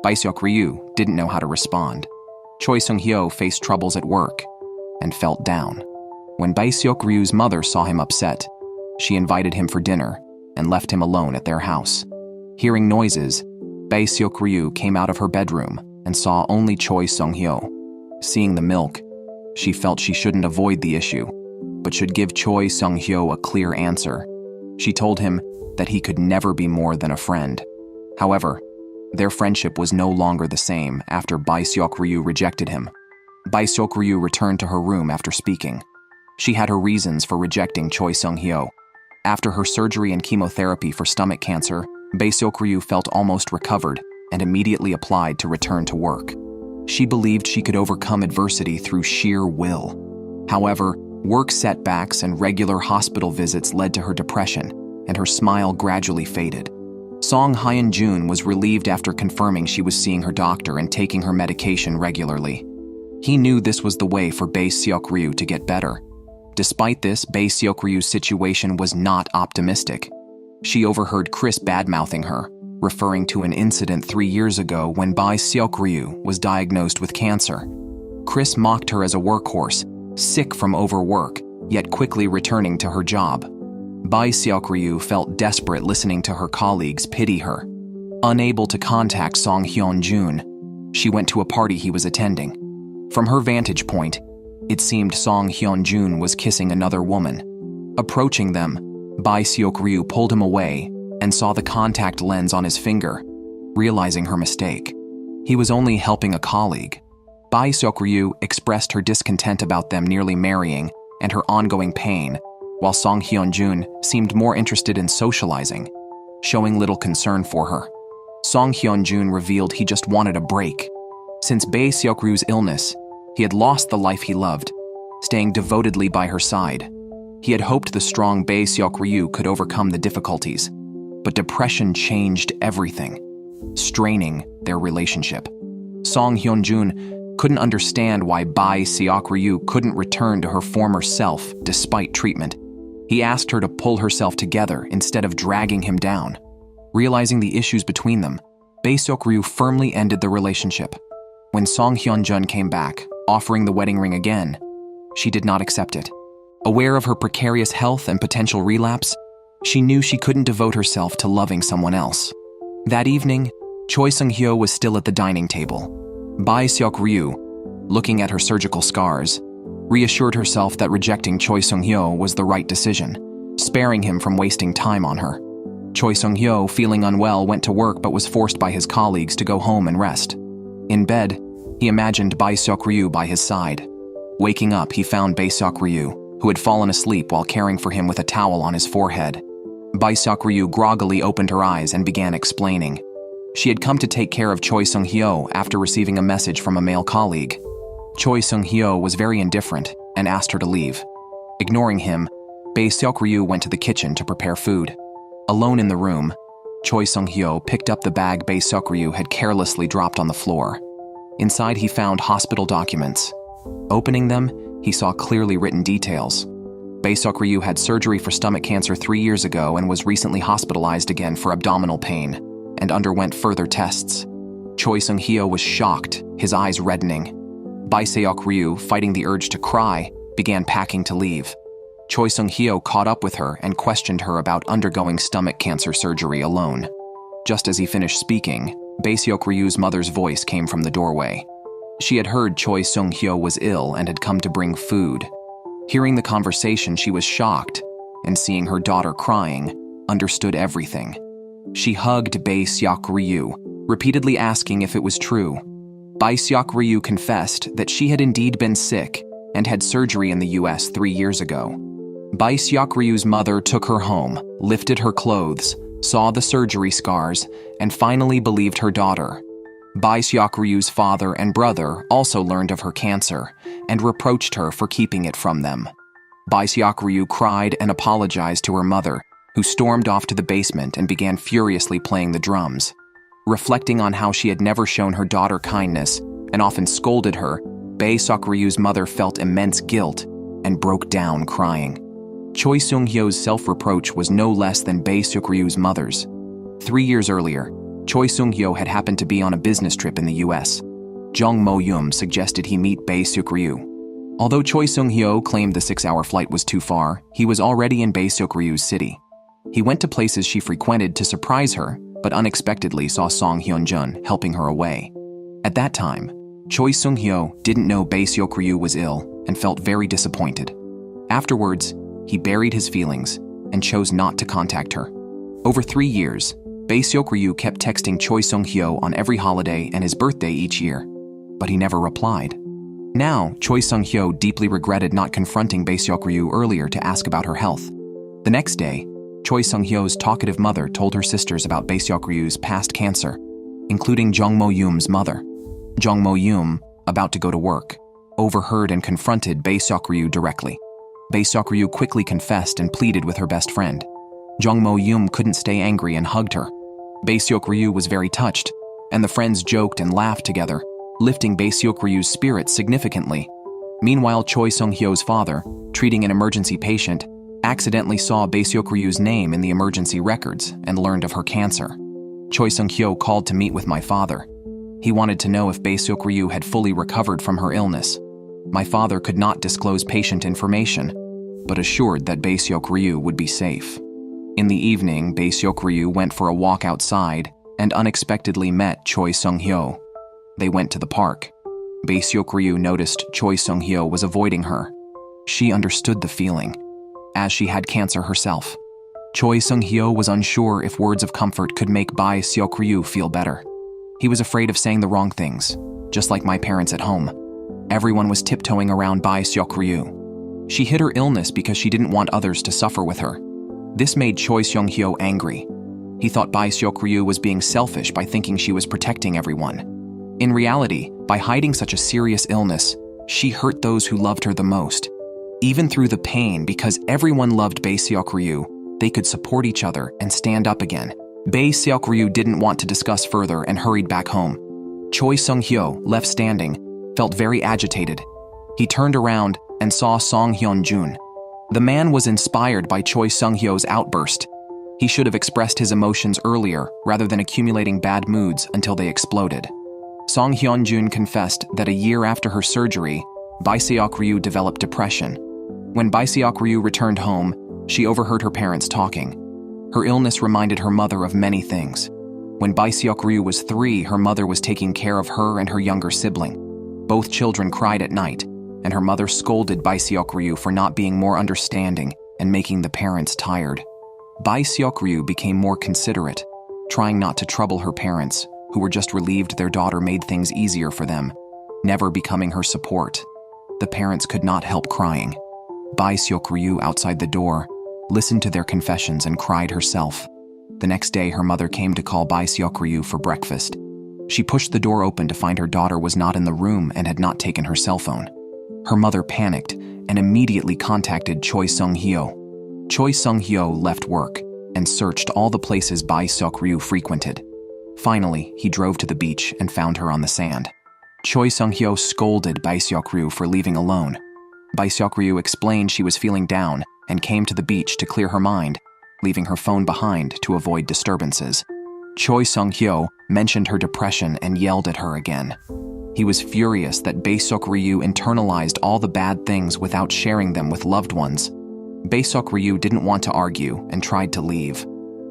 Bae Seok-ryu didn't know how to respond. Choi Seung-hyo faced troubles at work and felt down. When Bae Seok-ryu's mother saw him upset, she invited him for dinner and left him alone at their house. Hearing noises, Bae Seok-ryu came out of her bedroom and saw only Choi Seung-hyo. Seeing the milk, she felt she shouldn't avoid the issue, but should give Choi Seung-hyo a clear answer. She told him that he could never be more than a friend. However, their friendship was no longer the same after Bae Seok-ryu rejected him. Bae Seok-ryu returned to her room after speaking. She had her reasons for rejecting Choi Seung-hyo. After her surgery and chemotherapy for stomach cancer, Bae Seok-ryu felt almost recovered and immediately applied to return to work. She believed she could overcome adversity through sheer will. However, work setbacks and regular hospital visits led to her depression, and her smile gradually faded. Song Hyun-jun was relieved after confirming she was seeing her doctor and taking her medication regularly. He knew this was the way for Bae Seok-ryu to get better. Despite this, Bae Seok-ryu's situation was not optimistic. She overheard Chris badmouthing her, referring to an incident 3 years ago when Bae Seok-ryu was diagnosed with cancer. Chris mocked her as a workhorse, sick from overwork, yet quickly returning to her job. Bae Seok-ryu felt desperate listening to her colleagues pity her. Unable to contact Song Hyun-jun, she went to a party he was attending. From her vantage point, it seemed Song Hyun-jun was kissing another woman. Approaching them, Bae Seok-ryu pulled him away and saw the contact lens on his finger, realizing her mistake. He was only helping a colleague. Bae Seok-ryu expressed her discontent about them nearly marrying and her ongoing pain, while Song Hyun-jun seemed more interested in socializing, showing little concern for her. Song Hyun-jun revealed he just wanted a break. Since Bae Seok-ryu's illness, he had lost the life he loved, staying devotedly by her side. He had hoped the strong Bae Seok-ryu could overcome the difficulties, but depression changed everything, straining their relationship. Song Hyun-jun couldn't understand why Bae Seok-ryu couldn't return to her former self despite treatment. He asked her to pull herself together instead of dragging him down. Realizing the issues between them, Bae Seok-ryu firmly ended the relationship. When Song Hyun-jun came back, offering the wedding ring again, she did not accept it. Aware of her precarious health and potential relapse, she knew she couldn't devote herself to loving someone else. That evening, Choi Seung-hyo was still at the dining table. Bae Seok-ryu, looking at her surgical scars, reassured herself that rejecting Choi Seung-hyo was the right decision, sparing him from wasting time on her. Choi Seung-hyo, feeling unwell, went to work but was forced by his colleagues to go home and rest. In bed, he imagined Bae Seok-ryu by his side. Waking up, he found Bae Seok-ryu, who had fallen asleep while caring for him with a towel on his forehead. Bae Seok-ryu groggily opened her eyes and began explaining. She had come to take care of Choi Seung-hyo after receiving a message from a male colleague. Choi Seung-hyo was very indifferent and asked her to leave. Ignoring him, Bae Seok-ryu went to the kitchen to prepare food. Alone in the room, Choi Seung-hyo picked up the bag Bae Seok-ryu had carelessly dropped on the floor. Inside, he found hospital documents. Opening them, he saw clearly written details. Bae Seok-ryu had surgery for stomach cancer 3 years ago and was recently hospitalized again for abdominal pain and underwent further tests. Choi Seung-hyo was shocked, his eyes reddening. Bae Seok-ryu, fighting the urge to cry, began packing to leave. Choi Seung-hyo caught up with her and questioned her about undergoing stomach cancer surgery alone. Just as he finished speaking, Bae Seok-ryu's mother's voice came from the doorway. She had heard Choi Seung-hyo was ill and had come to bring food. Hearing the conversation, she was shocked, and seeing her daughter crying, understood everything. She hugged Bae Seok-ryu, repeatedly asking if it was true. Bae Seok-ryu confessed that she had indeed been sick and had surgery in the US 3 years ago. Bae Seok-ryu's mother took her home, lifted her clothes, saw the surgery scars, and finally believed her daughter. Bai Seok-ryu's father and brother also learned of her cancer and reproached her for keeping it from them. Bai Seok-ryu cried and apologized to her mother, who stormed off to the basement and began furiously playing the drums. Reflecting on how she had never shown her daughter kindness and often scolded her, Bai Seok-ryu's mother felt immense guilt and broke down crying. Choi Sung-hyo's self-reproach was no less than Bai Seok-ryu's mother's. 3 years earlier, Choi Sung-hyo had happened to be on a business trip in the US. Jung Mo-yum suggested he meet Bai Seok-ryu. Although Choi Sung-hyo claimed the 6-hour flight was too far, he was already in Bai Seok-ryu's city. He went to places she frequented to surprise her, but unexpectedly saw Song Hyun-jun helping her away. At that time, Choi Sung-hyo didn't know Bai Seok-ryu was ill and felt very disappointed. Afterwards, he buried his feelings and chose not to contact her. Over 3 years, Bai Seok-ryu kept texting Choi Sung-hyo on every holiday and his birthday each year, but he never replied. Now, Choi Sung-hyo deeply regretted not confronting Bai Seok-ryu earlier to ask about her health. The next day, Choi Sung-hyo's talkative mother told her sisters about Bai Seok-ryu's past cancer, including Jung Mo-yum's mother. Jung Mo-yum, about to go to work, overheard and confronted Bai Seok-ryu directly. Bai Seok-ryu quickly confessed and pleaded with her best friend. Jung Mo-yum couldn't stay angry and hugged her. Bai Seok-ryu was very touched, and the friends joked and laughed together, lifting Bai Seok-ryu's spirits significantly. Meanwhile, Choi Sung-hyo's father, treating an emergency patient, accidentally saw Bai Seok-ryu's name in the emergency records and learned of her cancer. Choi Sung-hyo called to meet with my father. He wanted to know if Bai Seok-ryu had fully recovered from her illness. My father could not disclose patient information, but assured that Bai Seok-ryu would be safe. In the evening, Bai Seok-ryu went for a walk outside and unexpectedly met Choi Sung-hyo. They went to the park. Bai Seok-ryu noticed Choi Sung-hyo was avoiding her. She understood the feeling, as she had cancer herself. Choi Sung-hyo was unsure if words of comfort could make Bai Seok-ryu feel better. He was afraid of saying the wrong things, just like my parents at home. Everyone was tiptoeing around Bai Seok-ryu. She hid her illness because she didn't want others to suffer with her. This made Choi Sung-hyo angry. He thought Bai Seok-ryu was being selfish by thinking she was protecting everyone. In reality, by hiding such a serious illness, she hurt those who loved her the most. Even through the pain, because everyone loved Bai Seok-ryu, they could support each other and stand up again. Bai Seok-ryu didn't want to discuss further and hurried back home. Choi Sung-hyo, left standing, felt very agitated. He turned around and saw Song Hyun-jun. The man was inspired by Choi Sung-hyo's outburst. He should have expressed his emotions earlier rather than accumulating bad moods until they exploded. Song Hyun-jun confessed that a year after her surgery, Bai Seok-ryu developed depression. When Bai Seok-ryu returned home, she overheard her parents talking. Her illness reminded her mother of many things. When Bai Seok-ryu was 3, her mother was taking care of her and her younger sibling. Both children cried at night, and her mother scolded Bai Seok-ryu for not being more understanding and making the parents tired. Bai Seok-ryu became more considerate, trying not to trouble her parents, who were just relieved their daughter made things easier for them, never becoming her support. The parents could not help crying. Bai Seok-ryu, outside the door, listened to their confessions and cried herself. The next day, her mother came to call Bai Seok-ryu for breakfast. She pushed the door open to find her daughter was not in the room and had not taken her cell phone. Her mother panicked and immediately contacted Choi Sung-hyo. Choi Sung-hyo left work and searched all the places Bai Seok-ryu frequented. Finally, he drove to the beach and found her on the sand. Choi Sung-hyo scolded Bai Seok-ryu for leaving alone. Bai Seok-ryu explained she was feeling down and came to the beach to clear her mind, leaving her phone behind to avoid disturbances. Choi Sung-hyo mentioned her depression and yelled at her again. He was furious that Bai Seok-ryu internalized all the bad things without sharing them with loved ones. Bai Seok-ryu didn't want to argue and tried to leave.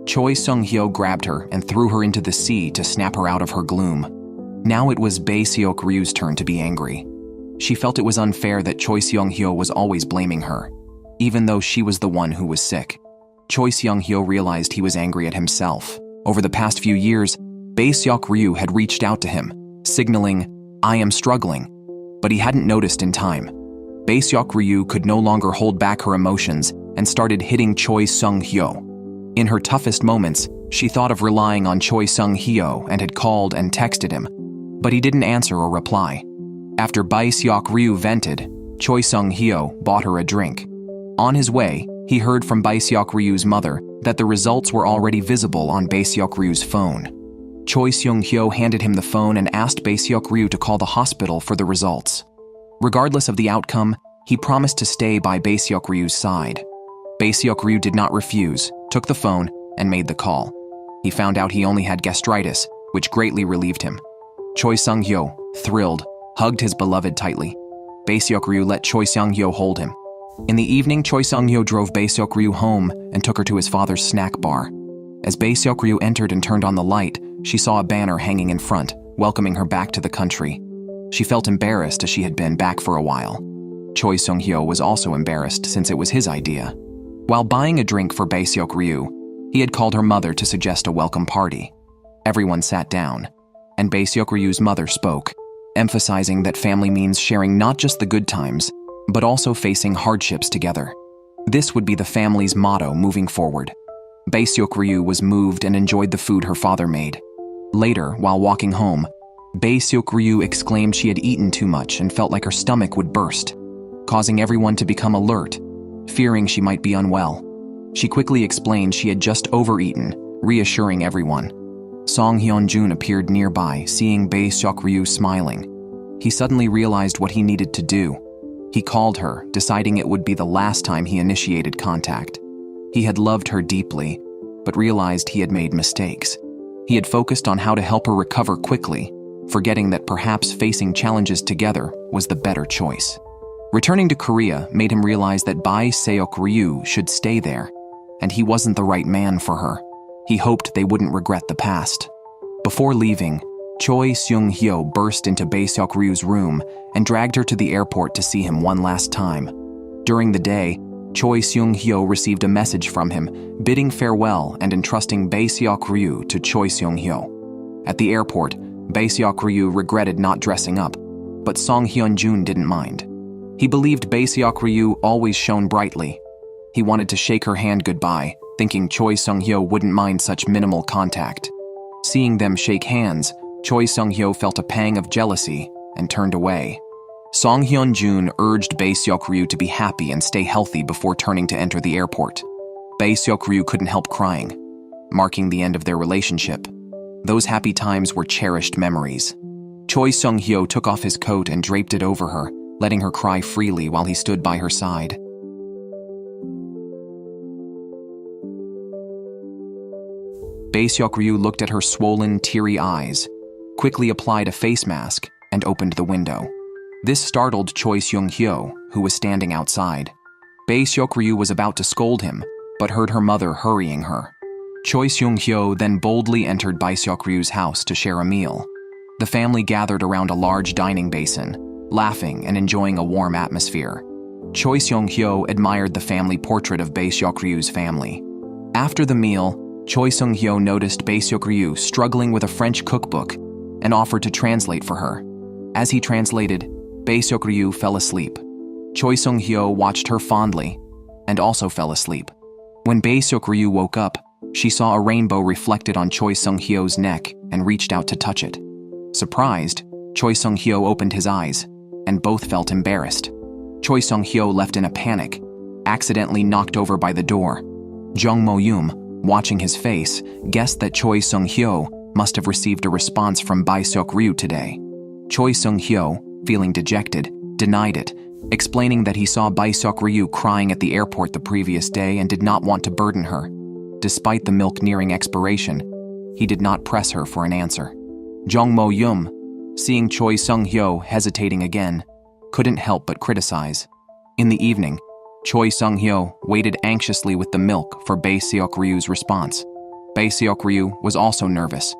Choi Sung-hyo grabbed her and threw her into the sea to snap her out of her gloom. Now it was Bai Seok-ryu's turn to be angry. She felt it was unfair that Choi Sung-hyo was always blaming her, even though she was the one who was sick. Choi Sung-hyo realized he was angry at himself. Over the past few years, Bai Seok-ryu had reached out to him, signaling, "I am struggling," but he hadn't noticed in time. Bai Seok-ryu could no longer hold back her emotions and started hitting Choi Sung-hyo. In her toughest moments, she thought of relying on Choi Sung-hyo and had called and texted him, but he didn't answer or reply. After Bai Seok Ryu vented, Choi Sung-hyo bought her a drink. On his way, he heard from Bai Seok Ryu's mother that the results were already visible on Bai Seok Ryu's phone. Choi Sung-hyo handed him the phone and asked Bai Seok Ryu to call the hospital for the results. Regardless of the outcome, he promised to stay by Bai Seok Ryu's side. Bai Seok Ryu did not refuse, took the phone, and made the call. He found out he only had gastritis, which greatly relieved him. Choi Sung-hyo, thrilled, hugged his beloved tightly. Bai Seok Ryu let Choi Sung-hyo hold him. In the evening, Choi Sung-hyo drove Bai Seok Ryu home and took her to his father's snack bar. As Bai Seok Ryu entered and turned on the light, she saw a banner hanging in front, welcoming her back to the country. She felt embarrassed as she had been back for a while. Choi Sung-hyo was also embarrassed since it was his idea. While buying a drink for Bai Seok Ryu, he had called her mother to suggest a welcome party. Everyone sat down, and Bai Seok Ryu's mother spoke, emphasizing that family means sharing not just the good times, but also facing hardships together. This would be the family's motto moving forward. Bai Seok Ryu was moved and enjoyed the food her father made. Later, while walking home, Bai Seok Ryu exclaimed she had eaten too much and felt like her stomach would burst, causing everyone to become alert, fearing she might be unwell. She quickly explained she had just overeaten, reassuring everyone. Song Hyun-jun appeared nearby, seeing Bai Seok Ryu smiling. He suddenly realized what he needed to do. He called her, deciding it would be the last time he initiated contact. He had loved her deeply, but realized he had made mistakes. He had focused on how to help her recover quickly, forgetting that perhaps facing challenges together was the better choice. Returning to Korea made him realize that Bai Seok Ryu should stay there, and he wasn't the right man for her. He hoped they wouldn't regret the past. Before leaving, Choi Sung-hyo burst into Bai Seok Ryu's room and dragged her to the airport to see him one last time. During the day, Choi Sung-hyo received a message from him, bidding farewell and entrusting Bai Seok Ryu to Choi Sung-hyo. At the airport, Bai Seok Ryu regretted not dressing up, but Song Hyun-jun didn't mind. He believed Bai Seok Ryu always shone brightly. He wanted to shake her hand goodbye, thinking Choi Sung-hyo wouldn't mind such minimal contact. Seeing them shake hands, Choi Sung-hyo felt a pang of jealousy and turned away. Song Hyun-jun urged Bai Seok Ryu to be happy and stay healthy before turning to enter the airport. Bai Seok Ryu couldn't help crying, marking the end of their relationship. Those happy times were cherished memories. Choi Sung-hyo took off his coat and draped it over her, letting her cry freely while he stood by her side. Bai Seok Ryu looked at her swollen, teary eyes, quickly applied a face mask, and opened the window. This startled Choi Sung-hyo, who was standing outside. Bai Seok Ryu was about to scold him, but heard her mother hurrying her. Choi Sung-hyo then boldly entered Bai Seok Ryu's house to share a meal. The family gathered around a large dining basin, laughing and enjoying a warm atmosphere. Choi Sung-hyo admired the family portrait of Bai Seok Ryu's family. After the meal, Choi Sung-hyo noticed Bai Seok Ryu struggling with a French cookbook and offered to translate for her. As he translated, Bai Seok Ryu fell asleep. Choi Sung-hyo watched her fondly and also fell asleep. When Bai Seok Ryu woke up, she saw a rainbow reflected on Choi Sung-hyo's neck and reached out to touch it. Surprised, Choi Sung-hyo opened his eyes, and both felt embarrassed. Choi Sung-hyo left in a panic, accidentally knocked over by the door. Jung Mo-yum, watching his face, guessed that Choi Sung-hyo must have received a response from Bai Seok Ryu today. Choi Sung-hyo, feeling dejected, denied it, explaining that he saw Bai Seok Ryu crying at the airport the previous day and did not want to burden her. Despite the milk nearing expiration, he did not press her for an answer. Jung Mo-yum, seeing Choi Sung-hyo hesitating again, couldn't help but criticize. In the evening, Choi Sung-hyo waited anxiously with the milk for Bai Seok Ryu's response. Bai Seok Ryu was also nervous,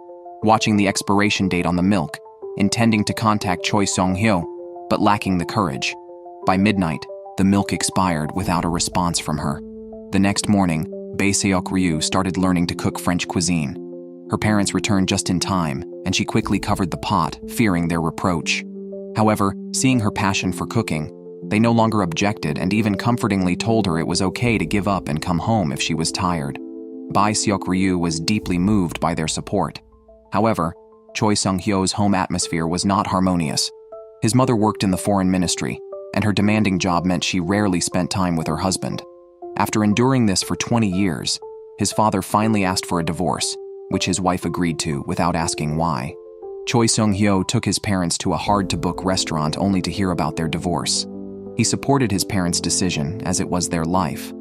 watching the expiration date on the milk, intending to contact Choi Sung-hyo, but lacking the courage. By midnight, the milk expired without a response from her. The next morning, Bai Seok Ryu started learning to cook French cuisine. Her parents returned just in time, and she quickly covered the pot, fearing their reproach. However, seeing her passion for cooking, they no longer objected and even comfortingly told her it was okay to give up and come home if she was tired. Bai Seok Ryu was deeply moved by their support. However, Choi Sung-hyo's home atmosphere was not harmonious. His mother worked in the foreign ministry, and her demanding job meant she rarely spent time with her husband. After enduring this for 20 years, his father finally asked for a divorce, which his wife agreed to without asking why. Choi Sung-hyo took his parents to a hard-to-book restaurant only to hear about their divorce. He supported his parents' decision as it was their life,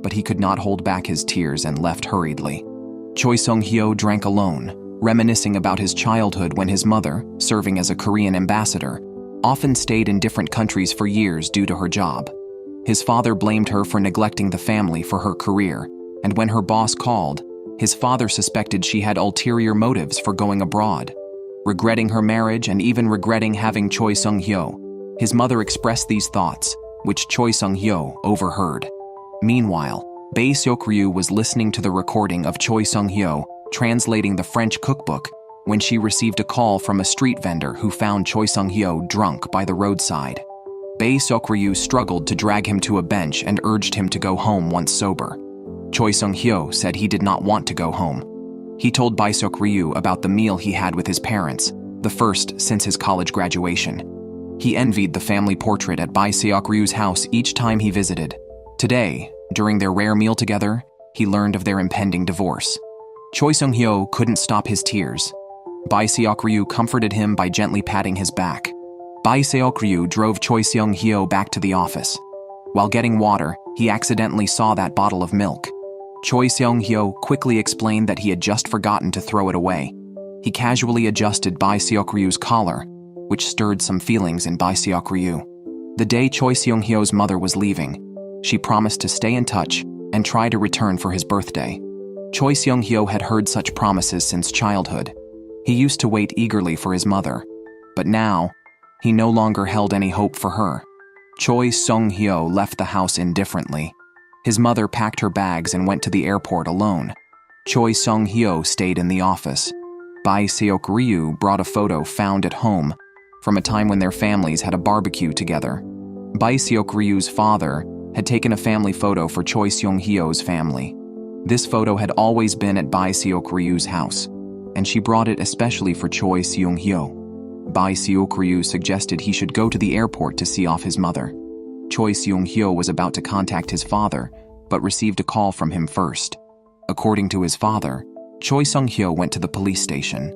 but he could not hold back his tears and left hurriedly. Choi Sung-hyo drank alone, reminiscing about his childhood when his mother, serving as a Korean ambassador, often stayed in different countries for years due to her job. His father blamed her for neglecting the family for her career, and when her boss called, his father suspected she had ulterior motives for going abroad. Regretting her marriage and even regretting having Choi Sung-hyo, his mother expressed these thoughts, which Choi Sung-hyo overheard. Meanwhile, Bae Seok-ryu was listening to the recording of Choi Sung-hyo translating the French cookbook when she received a call from a street vendor who found Choi Sung-hyo drunk by the roadside. Bae Seok-ryu struggled to drag him to a bench and urged him to go home once sober. Choi Sung-hyo said he did not want to go home. He told Bae Seok-ryu about the meal he had with his parents, the first since his college graduation. He envied the family portrait at Bae Seok-ryu's house each time he visited. Today, during their rare meal together, he learned of their impending divorce. Choi Sung-hyo couldn't stop his tears. Bae Seok-ryu comforted him by gently patting his back. Bae Seok-ryu drove Choi Sung-hyo back to the office. While getting water, he accidentally saw that bottle of milk. Choi Sung-hyo quickly explained that he had just forgotten to throw it away. He casually adjusted Bae Seok-ryu's collar, which stirred some feelings in Bae Seok-ryu. The day Choi Sung-hyo's mother was leaving, she promised to stay in touch and try to return for his birthday. Choi Sung-hyo had heard such promises since childhood. He used to wait eagerly for his mother, but now, he no longer held any hope for her. Choi Sung-hyo left the house indifferently. His mother packed her bags and went to the airport alone. Choi Sung-hyo stayed in the office. Bae Seok-ryu brought a photo found at home from a time when their families had a barbecue together. Bae Seok-ryu's father had taken a family photo for Choi Sung-hyo's family. This photo had always been at Bae Seok-ryu's house, and she brought it especially for Choi Sung-hyo. Bae Seok-ryu suggested he should go to the airport to see off his mother. Choi Sung-hyo was about to contact his father, but received a call from him first. According to his father, Choi Sung-hyo went to the police station.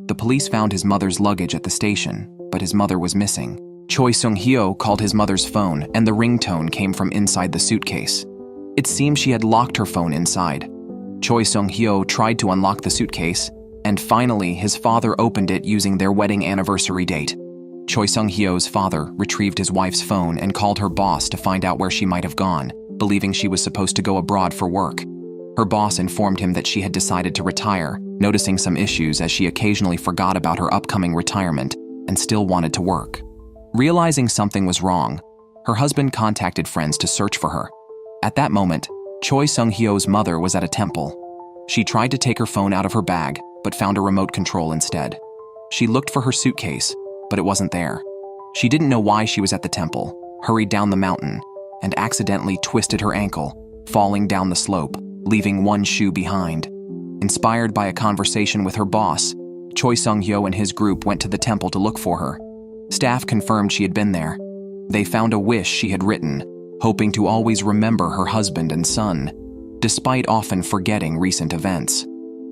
The police found his mother's luggage at the station, but his mother was missing. Choi Sung-hyo called his mother's phone, and the ringtone came from inside the suitcase. It seemed she had locked her phone inside. Choi Sung-hyo tried to unlock the suitcase, and finally his father opened it using their wedding anniversary date. Choi Sung-hyo's father retrieved his wife's phone and called her boss to find out where she might have gone, believing she was supposed to go abroad for work. Her boss informed him that she had decided to retire, noticing some issues as she occasionally forgot about her upcoming retirement and still wanted to work. Realizing something was wrong, her husband contacted friends to search for her. At that moment, Choi Sung-hyo's mother was at a temple. She tried to take her phone out of her bag, but found a remote control instead. She looked for her suitcase, but it wasn't there. She didn't know why she was at the temple, hurried down the mountain, and accidentally twisted her ankle, falling down the slope, leaving one shoe behind. Inspired by a conversation with her boss, Choi Sung-hyo and his group went to the temple to look for her. Staff confirmed she had been there. They found a wish she had written, hoping to always remember her husband and son, despite often forgetting recent events.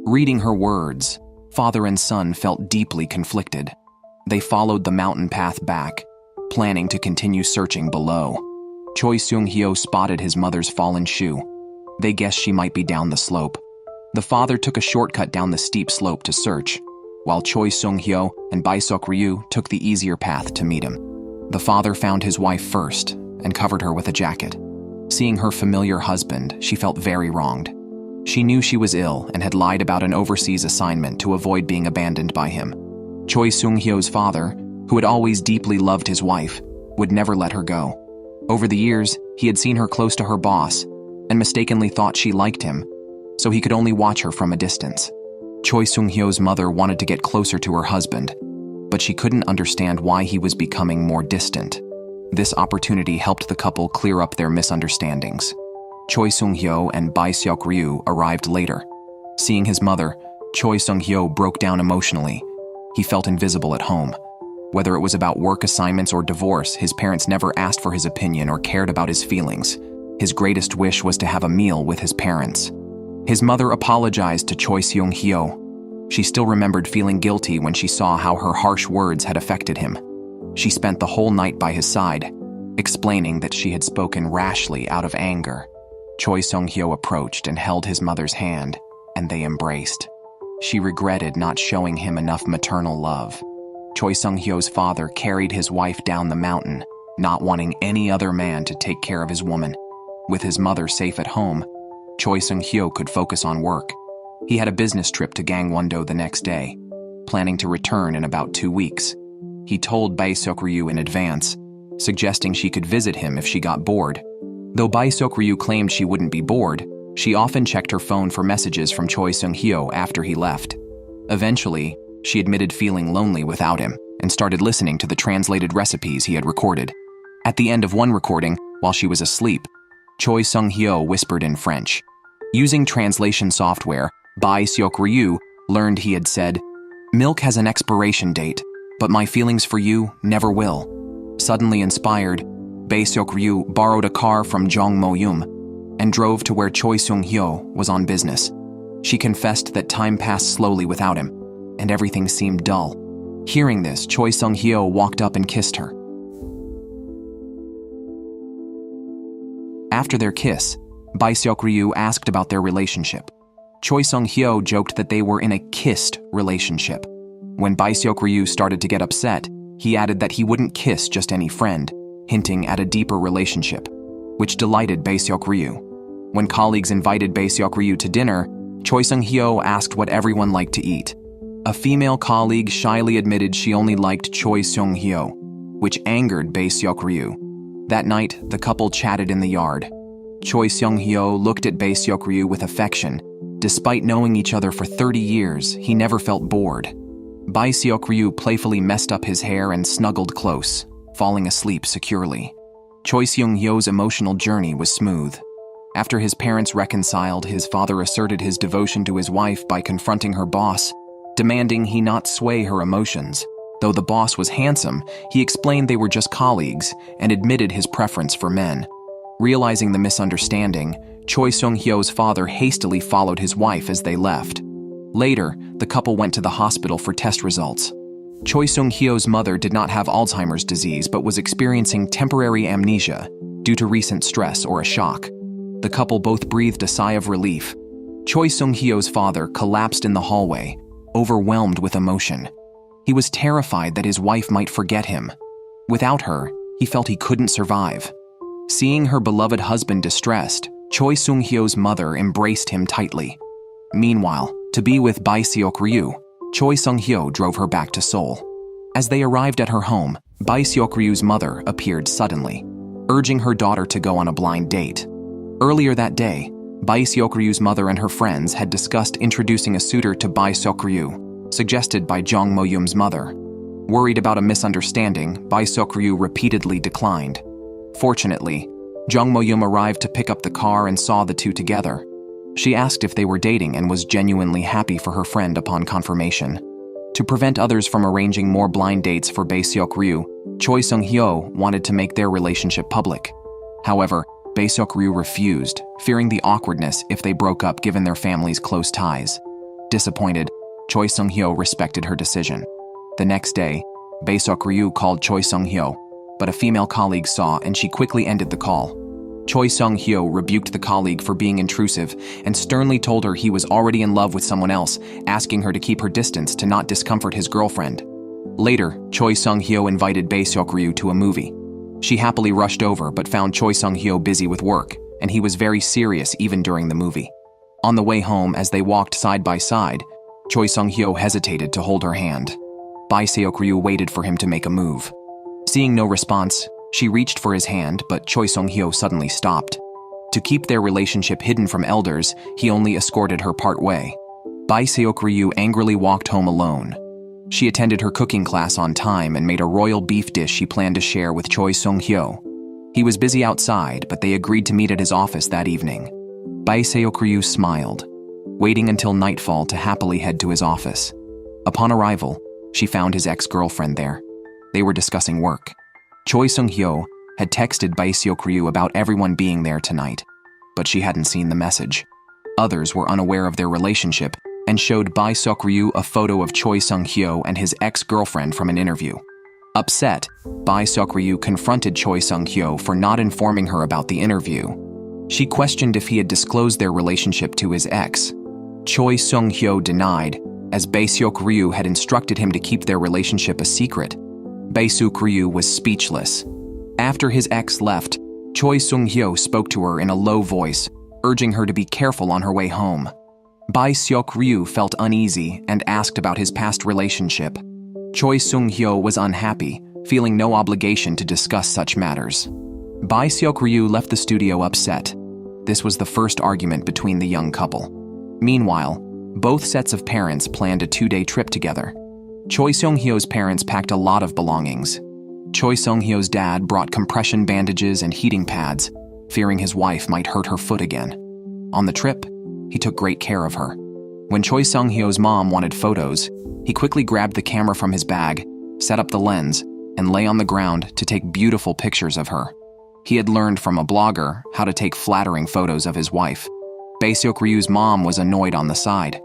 Reading her words, father and son felt deeply conflicted. They followed the mountain path back, planning to continue searching below. Choi Sung-hyo spotted his mother's fallen shoe. They guessed she might be down the slope. The father took a shortcut down the steep slope to search, while Choi Sung-hyo and Bae Seok-ryu took the easier path to meet him. The father found his wife first and covered her with a jacket. Seeing her familiar husband, she felt very wronged. She knew she was ill and had lied about an overseas assignment to avoid being abandoned by him. Choi Sung-hyo's father, who had always deeply loved his wife, would never let her go. Over the years, he had seen her close to her boss and mistakenly thought she liked him, so he could only watch her from a distance. Choi Sung-hyo's mother wanted to get closer to her husband, but she couldn't understand why he was becoming more distant. This opportunity helped the couple clear up their misunderstandings. Choi Sung-hyo and Bae Seok-ryu arrived later. Seeing his mother, Choi Sung-hyo broke down emotionally. He felt invisible at home. Whether it was about work assignments or divorce, his parents never asked for his opinion or cared about his feelings. His greatest wish was to have a meal with his parents. His mother apologized to Choi Seung-hyo. She still remembered feeling guilty when she saw how her harsh words had affected him. She spent the whole night by his side, explaining that she had spoken rashly out of anger. Choi Seung-hyo approached and held his mother's hand, and they embraced. She regretted not showing him enough maternal love. Choi Seung-hyo's father carried his wife down the mountain, not wanting any other man to take care of his woman. With his mother safe at home, Choi Seung-hyo could focus on work. He had a business trip to Gangwon-do the next day, planning to return in about 2 weeks. He told Bae Seok-ryu in advance, suggesting she could visit him if she got bored. Though Bae Seok-ryu claimed she wouldn't be bored, she often checked her phone for messages from Choi Seung-hyo after he left. Eventually, she admitted feeling lonely without him and started listening to the translated recipes he had recorded. At the end of one recording, while she was asleep, Choi Seung-hyo whispered in French. Using translation software, Bae Seok-ryu learned he had said, "Milk has an expiration date, but my feelings for you never will." Suddenly inspired, Bae Seok-ryu borrowed a car from Jong Mo-yum and drove to where Choi Seung-hyo was on business. She confessed that time passed slowly without him, and everything seemed dull. Hearing this, Choi Seung-hyo walked up and kissed her. After their kiss, Bae Seok-ryu asked about their relationship. Choi Seung-hyo joked that they were in a kissed relationship. When Bae Seok-ryu started to get upset, he added that he wouldn't kiss just any friend, hinting at a deeper relationship, which delighted Bae Seok-ryu. When colleagues invited Bae Seok-ryu to dinner, Choi Seung-hyo asked what everyone liked to eat. A female colleague shyly admitted she only liked Choi Seung-hyo, which angered Bae Seok-ryu. That night, the couple chatted in the yard. Choi Seung-hyo looked at Bae Seok-ryu with affection. Despite knowing each other for 30 years, he never felt bored. Bae Seok-ryu playfully messed up his hair and snuggled close, falling asleep securely. Choi Seung-hyo's emotional journey was smooth. After his parents reconciled, his father asserted his devotion to his wife by confronting her boss, demanding he not sway her emotions. Though the boss was handsome, he explained they were just colleagues and admitted his preference for men. Realizing the misunderstanding, Choi Seung-hyo's father hastily followed his wife as they left. Later, the couple went to the hospital for test results. Choi Seung-hyo's mother did not have Alzheimer's disease but was experiencing temporary amnesia due to recent stress or a shock. The couple both breathed a sigh of relief. Choi Seung-hyo's father collapsed in the hallway, overwhelmed with emotion. He was terrified that his wife might forget him. Without her, he felt he couldn't survive. Seeing her beloved husband distressed, Choi Seung-hyo's mother embraced him tightly. Meanwhile, to be with Bae Seok-ryu, Choi Seung-hyo drove her back to Seoul. As they arrived at her home, Bae Seok-ryu's mother appeared suddenly, urging her daughter to go on a blind date. Earlier that day, Bae Seok-ryu's mother and her friends had discussed introducing a suitor to Bae Seok-ryu, suggested by Jong Mo-yum's mother. Worried about a misunderstanding, Bae Seok-ryu repeatedly declined. Fortunately, Jong Mo-yum arrived to pick up the car and saw the two together. She asked if they were dating and was genuinely happy for her friend upon confirmation. To prevent others from arranging more blind dates for Bae Seok-ryu, Choi Seung-hyo wanted to make their relationship public. However, Bae Seok-ryu refused, fearing the awkwardness if they broke up given their family's close ties. Disappointed, Choi Seung-hyo respected her decision. The next day, Bae Seok-ryu called Choi Seung-hyo, but a female colleague saw and she quickly ended the call. Choi Seung-hyo rebuked the colleague for being intrusive and sternly told her he was already in love with someone else, asking her to keep her distance to not discomfort his girlfriend. Later, Choi Seung-hyo invited Bae Seok-ryu to a movie. She happily rushed over but found Choi Seung-hyo busy with work, and he was very serious even during the movie. On the way home, as they walked side by side, Choi Seung-hyo hesitated to hold her hand. Bae Seok-ryu waited for him to make a move. Seeing no response, she reached for his hand, but Choi Seung-hyo suddenly stopped. To keep their relationship hidden from elders, he only escorted her part way. Bae Seok-ryu angrily walked home alone. She attended her cooking class on time and made a royal beef dish she planned to share with Choi Seung-hyo. He was busy outside, but they agreed to meet at his office that evening. Bae Seok-ryu smiled, waiting until nightfall to happily head to his office. Upon arrival, She found his ex-girlfriend there. They were discussing work. Choi Sung-hyo had texted Bae Seok-ryu about everyone being there tonight, but she hadn't seen the message. Others were unaware of their relationship and showed Bae Seok-ryu a photo of Choi Sung-hyo and his ex-girlfriend from an interview. Upset, Bae Seok-ryu confronted Choi Sung-hyo for not informing her about the interview. She questioned if he had disclosed their relationship to his ex. Choi Sung-hyo denied, as Bae Seok-ryu had instructed him to keep their relationship a secret. Bae Seok-ryu was speechless. After his ex left, Choi Sung-hyo spoke to her in a low voice, urging her to be careful on her way home. Bae Seok-ryu felt uneasy and asked about his past relationship. Choi Sung-hyo was unhappy, feeling no obligation to discuss such matters. Bae Seok-ryu left the studio upset. This was the first argument between the young couple. Meanwhile, both sets of parents planned a 2-day trip together. Choi Sung-hyo's parents packed a lot of belongings. Choi Sung-hyo's dad brought compression bandages and heating pads, fearing his wife might hurt her foot again. On the trip, he took great care of her. When Choi Sung-hyo's mom wanted photos, he quickly grabbed the camera from his bag, set up the lens, and lay on the ground to take beautiful pictures of her. He had learned from a blogger how to take flattering photos of his wife. Bae Seok-ryu's mom was annoyed on the side.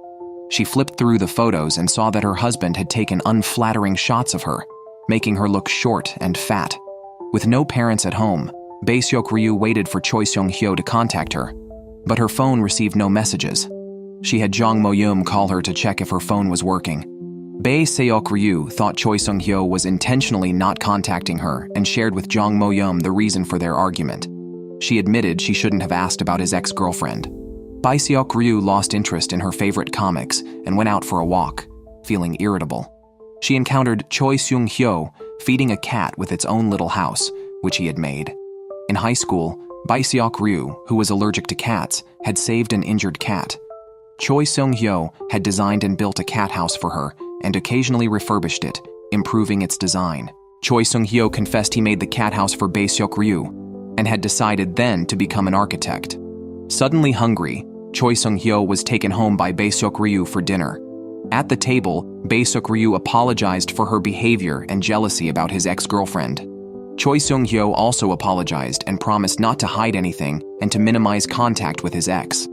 She flipped through the photos and saw that her husband had taken unflattering shots of her, making her look short and fat. With no parents at home, Bae Seok-ryu waited for Choi Sung-hyo to contact her, but her phone received no messages. She had Jong Mo-yeom call her to check if her phone was working. Bae Seok-ryu thought Choi Sung-hyo was intentionally not contacting her and shared with Jong Mo-yeom the reason for their argument. She admitted she shouldn't have asked about his ex-girlfriend. Bae Seok-ryu lost interest in her favorite comics and went out for a walk, feeling irritable. She encountered Choi Sung-hyo feeding a cat with its own little house, which he had made. In high school, Bae Seok-ryu, who was allergic to cats, had saved an injured cat. Choi Sung-hyo had designed and built a cat house for her and occasionally refurbished it, improving its design. Choi Sung-hyo confessed he made the cat house for Bae Seok-ryu and had decided then to become an architect. Suddenly hungry, Choi Sung-hyo was taken home by Bae Seok-ryu for dinner. At the table, Bae Seok-ryu apologized for her behavior and jealousy about his ex-girlfriend. Choi Sung-hyo also apologized and promised not to hide anything and to minimize contact with his ex.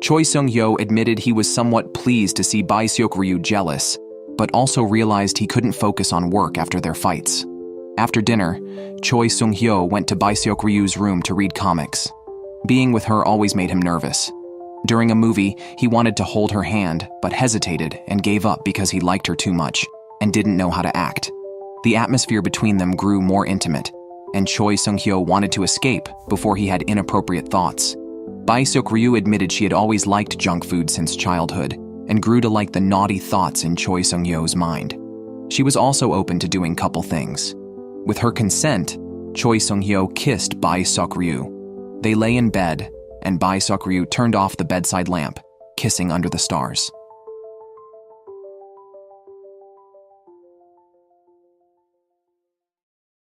Choi Sung-hyo admitted he was somewhat pleased to see Bae Seok-ryu jealous, but also realized he couldn't focus on work after their fights. After dinner, Choi Sung-hyo went to Bae Seok-ryu's room to read comics. Being with her always made him nervous. During a movie, he wanted to hold her hand, but hesitated and gave up because he liked her too much and didn't know how to act. The atmosphere between them grew more intimate, and Choi Sung-hyo wanted to escape before he had inappropriate thoughts. Bae Seok-ryu admitted she had always liked junk food since childhood and grew to like the naughty thoughts in Choi Sung-hyo's mind. She was also open to doing couple things. With her consent, Choi Sung-hyo kissed Bae Seok-ryu. They lay in bed, and Bae Seok-ryu turned off the bedside lamp, kissing under the stars.